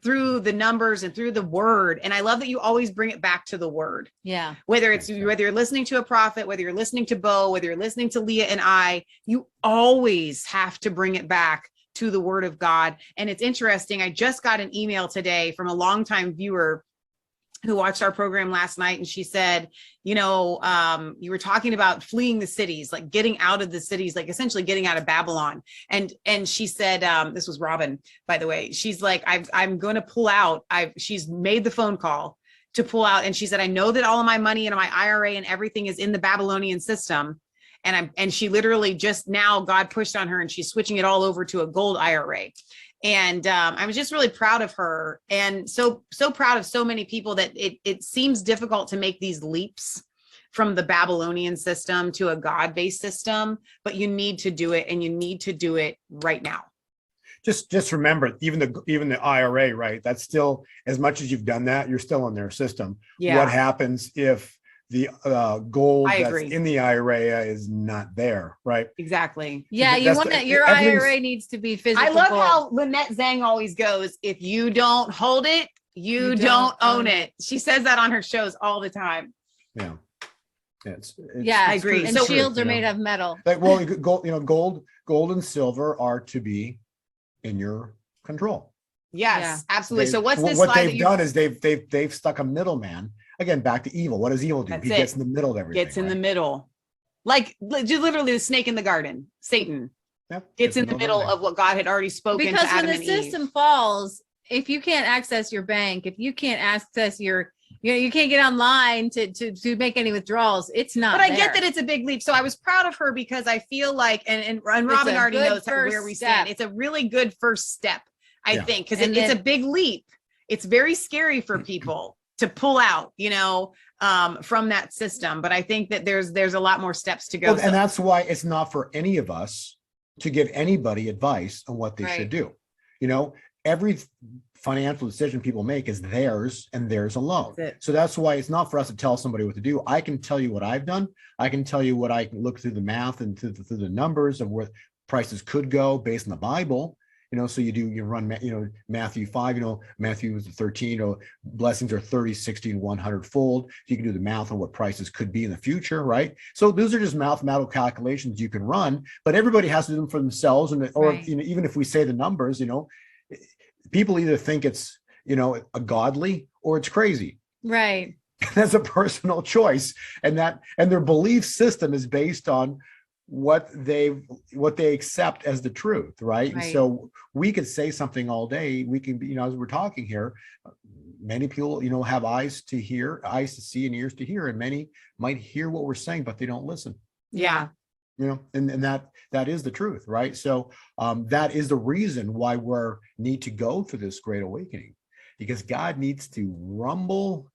[SPEAKER 1] through the numbers and through the word. And I love that you always bring it back to the word.
[SPEAKER 2] Yeah.
[SPEAKER 1] Whether you're listening to a prophet, whether you're listening to Bo, whether you're listening to Leah and I, you always have to bring it back to the word of God. And it's interesting. I just got an email today from a longtime viewer who watched our program last night. And she said, you were talking about fleeing the cities, like getting out of the cities, like essentially getting out of Babylon. And she said, this was Robin, by the way, she's like, I'm going to pull out. She's made the phone call to pull out. And she said, I know that all of my money and my IRA and everything is in the Babylonian system. And she literally just now, God pushed on her, and she's switching it all over to a gold IRA. And I was just really proud of her, and so proud of so many people that it seems difficult to make these leaps from the Babylonian system to a God-based system, but you need to do it, and you need to do it right now.
[SPEAKER 3] just remember, even the IRA, right? That's still, as much as you've done that, you're still in their system.
[SPEAKER 1] Yeah.
[SPEAKER 3] What happens if the gold
[SPEAKER 1] I
[SPEAKER 3] that's
[SPEAKER 1] agree.
[SPEAKER 3] in the IRA is not there, right?
[SPEAKER 1] Exactly.
[SPEAKER 2] Yeah, you want that. Your IRA needs to be physical.
[SPEAKER 1] I love how Lynette Zhang always goes, if you don't hold it, you don't own it. She says that on her shows all the time.
[SPEAKER 3] Yeah.
[SPEAKER 2] I agree. And shields are made of metal.
[SPEAKER 3] Like, well, gold and silver are to be in your control.
[SPEAKER 1] Yes, absolutely. So what's this?
[SPEAKER 3] What they've done is they've stuck a middleman. Again, back to evil. What does evil do? He gets in the middle of everything.
[SPEAKER 1] Gets in the middle, like literally the snake in the garden. Satan gets in the middle of what God had already spoken.
[SPEAKER 2] Because
[SPEAKER 1] to Adam
[SPEAKER 2] when the system falls, if you can't access your bank, if you can't access your, you can't get online to make any withdrawals, it's not.
[SPEAKER 1] But I get that it's a big leap. So I was proud of her because I feel like, and Robin already knows where we stand. It's a really good first step, I think, because it's a big leap. It's very scary for people to pull out, from that system. But I think that there's a lot more steps to go.
[SPEAKER 3] And that's why it's not for any of us to give anybody advice on what they should do. Every financial decision people make is theirs and theirs alone. So that's why it's not for us to tell somebody what to do. I can tell you what I've done. I can tell you what I can look through the math and through the numbers of where prices could go based on the Bible. So you run, Matthew 5, Matthew 13, blessings are 30, 60, and 100 fold. You can do the math on what prices could be in the future, right? So those are just mathematical calculations you can run, but everybody has to do them for themselves. Even if we say the numbers, people either think it's, a godly or it's crazy.
[SPEAKER 2] Right.
[SPEAKER 3] That's a personal choice. And their belief system is based on what they accept as the truth, right? And so we could say something all day. We can be, as we're talking here, many people, have eyes to hear, eyes to see, and ears to hear, and many might hear what we're saying, but they don't listen.
[SPEAKER 1] Yeah.
[SPEAKER 3] And that is the truth, right? So that is the reason why need to go through this great awakening, because God needs to rumble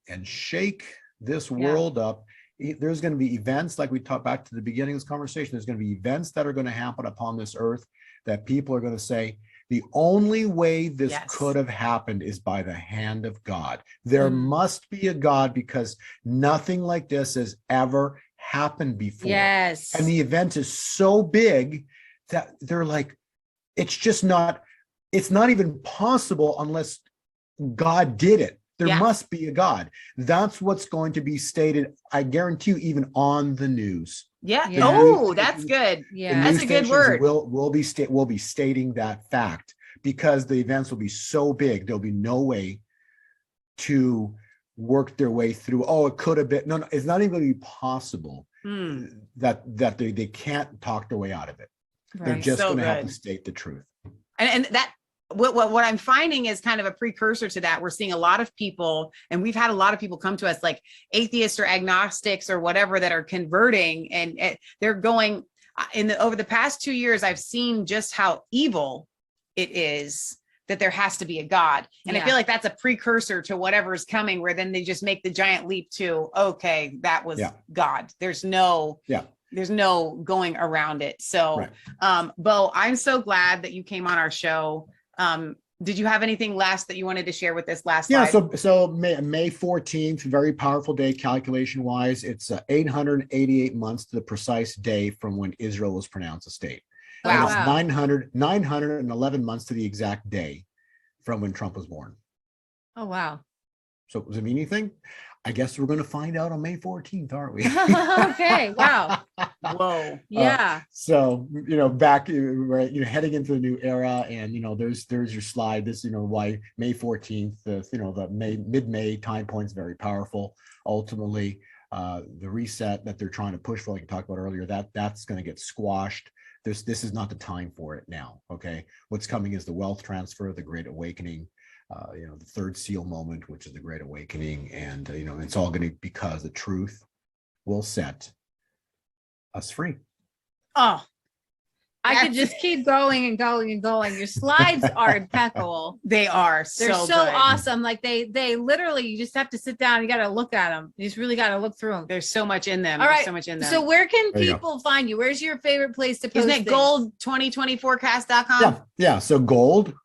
[SPEAKER 3] and shake this world up. There's going to be events, like we talked back to the beginning of this conversation, there's going to be events that are going to happen upon this earth that people are going to say, the only way this could have happened is by the hand of God. There must be a God, because nothing like this has ever happened before.
[SPEAKER 2] Yes.
[SPEAKER 3] And the event is so big that they're like, it's not even possible unless God did it. There must be a God. That's what's going to be stated, I guarantee you, even on the news.
[SPEAKER 1] Yeah. Oh, that's good.
[SPEAKER 2] Yeah,
[SPEAKER 1] that's a good word.
[SPEAKER 3] We'll be stating that fact, because the events will be so big. There'll be no way to work their way through. Oh, it could have been. No, it's not even going to be possible that they can't talk their way out of it. Right. They're just going to have to state the truth.
[SPEAKER 1] And that. What I'm finding is kind of a precursor to that. We're seeing a lot of people, and we've had a lot of people come to us, like atheists or agnostics or whatever, that are converting, and they're going over the past 2 years. I've seen just how evil it is that there has to be a God. And I feel like that's a precursor to whatever is coming, where then they just make the giant leap to, okay, that was God. There's no going around it. So, Bo, I'm so glad that you came on our show. Did you have anything last that you wanted to share with this last slide?
[SPEAKER 3] So May 14th, very powerful day calculation wise. It's 888 months to the precise day from when Israel was pronounced a state.
[SPEAKER 1] Wow.
[SPEAKER 3] And it's 911 months to the exact day from when Trump was born.
[SPEAKER 2] Oh, wow.
[SPEAKER 3] So does it mean anything? I guess we're going to find out on May 14th, aren't we?
[SPEAKER 2] Okay. Wow.
[SPEAKER 1] Whoa.
[SPEAKER 2] Yeah.
[SPEAKER 3] So, back, right, heading into the new era, and, there's your slide. This, why May 14th, the mid-May time point is very powerful. Ultimately, the reset that they're trying to push for, like you talked about earlier, that's going to get squashed. This is not the time for it now. Okay. What's coming is the wealth transfer, the Great Awakening. The third seal moment, which is the Great Awakening, and it's all going to, because the truth will set us free.
[SPEAKER 1] Oh,
[SPEAKER 2] I could just keep going and going and going. Your slides are impeccable.
[SPEAKER 1] They are.
[SPEAKER 2] They're so
[SPEAKER 1] good.
[SPEAKER 2] awesome. Like they literally, you just have to sit down. You got to look at them. You just really got to look through them.
[SPEAKER 1] There's so much in them.
[SPEAKER 2] All right.
[SPEAKER 1] So much in them.
[SPEAKER 2] So where can people find you? Where's your favorite place to post?
[SPEAKER 1] Isn't it gold2020forecast.com?
[SPEAKER 3] Yeah. Yeah. So gold.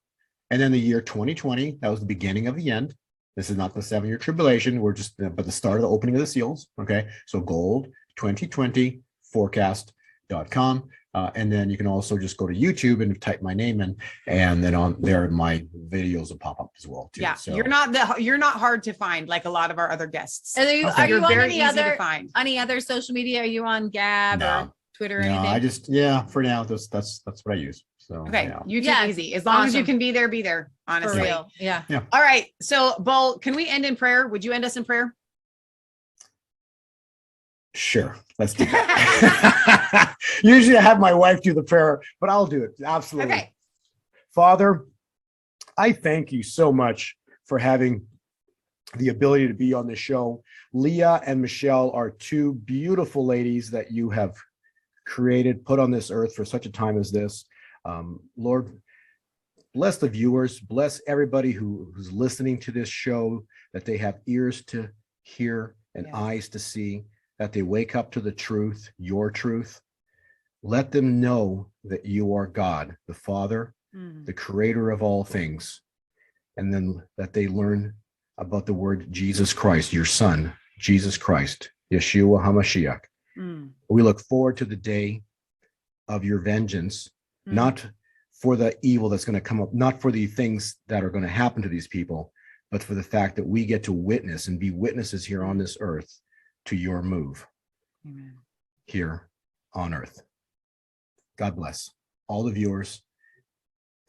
[SPEAKER 3] And then the year 2020, that was the beginning of the end. This is not the 7-year tribulation. We're just, but the start of the opening of the seals. Okay. So gold2020forecast.com. And then you can also just go to YouTube and type my name in, and then on there, my videos will pop up as well too.
[SPEAKER 1] Yeah.
[SPEAKER 3] So
[SPEAKER 1] You're not hard to find like a lot of our other guests.
[SPEAKER 2] Are you on
[SPEAKER 1] very easy to find.
[SPEAKER 2] Any other social media? Are you on Gab or Twitter or anything?
[SPEAKER 3] I just, for now, that's what I use. So
[SPEAKER 1] okay, YouTube easy. As long as you can be there, honestly.
[SPEAKER 2] For real. Yeah.
[SPEAKER 1] All right. So Bo, can we end in prayer? Would you end us in prayer?
[SPEAKER 3] Sure, let's do that. Usually I have my wife do the prayer, but I'll do it. Absolutely.
[SPEAKER 1] Okay.
[SPEAKER 3] Father, I thank you so much for having the ability to be on the show. Leah and Michelle are two beautiful ladies that you have created, put on this earth for such a time as this. Lord, bless the viewers, bless everybody who's listening to this show, that they have ears to hear and eyes to see, that they wake up to the truth, your truth. Let them know that you are God, the Father, the creator of all things. And then that they learn about the word Jesus Christ, your son, Jesus Christ, Yeshua HaMashiach. We look forward to the day of your vengeance, not for the evil that's going to come up, not for the things that are going to happen to these people, but for the fact that we get to witness and be witnesses here on this earth to your move.
[SPEAKER 1] Amen.
[SPEAKER 3] Here on earth. God bless all the viewers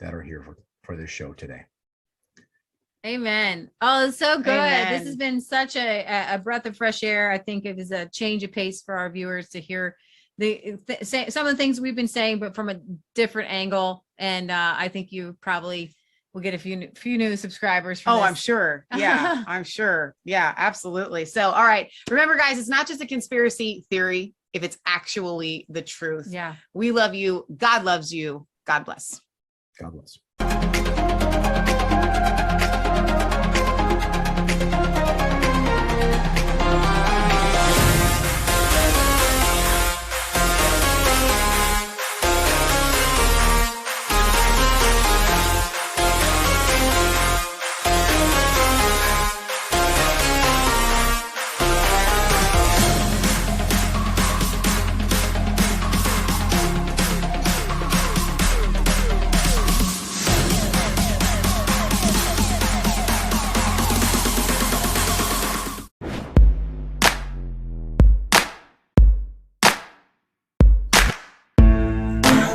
[SPEAKER 3] that are here for this show today.
[SPEAKER 2] Amen. Oh, it's so good.
[SPEAKER 1] Amen.
[SPEAKER 2] This has been such a breath of fresh air. I think it was a change of pace for our viewers to hear some of the things we've been saying, but from a different angle. And I think you probably will get a few new subscribers. From this.
[SPEAKER 1] I'm sure. Yeah, I'm sure. Yeah, absolutely. So, all right. Remember, guys, it's not just a conspiracy theory if it's actually the truth.
[SPEAKER 2] Yeah.
[SPEAKER 1] We love you. God loves you. God bless.
[SPEAKER 3] God bless.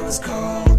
[SPEAKER 4] was cold.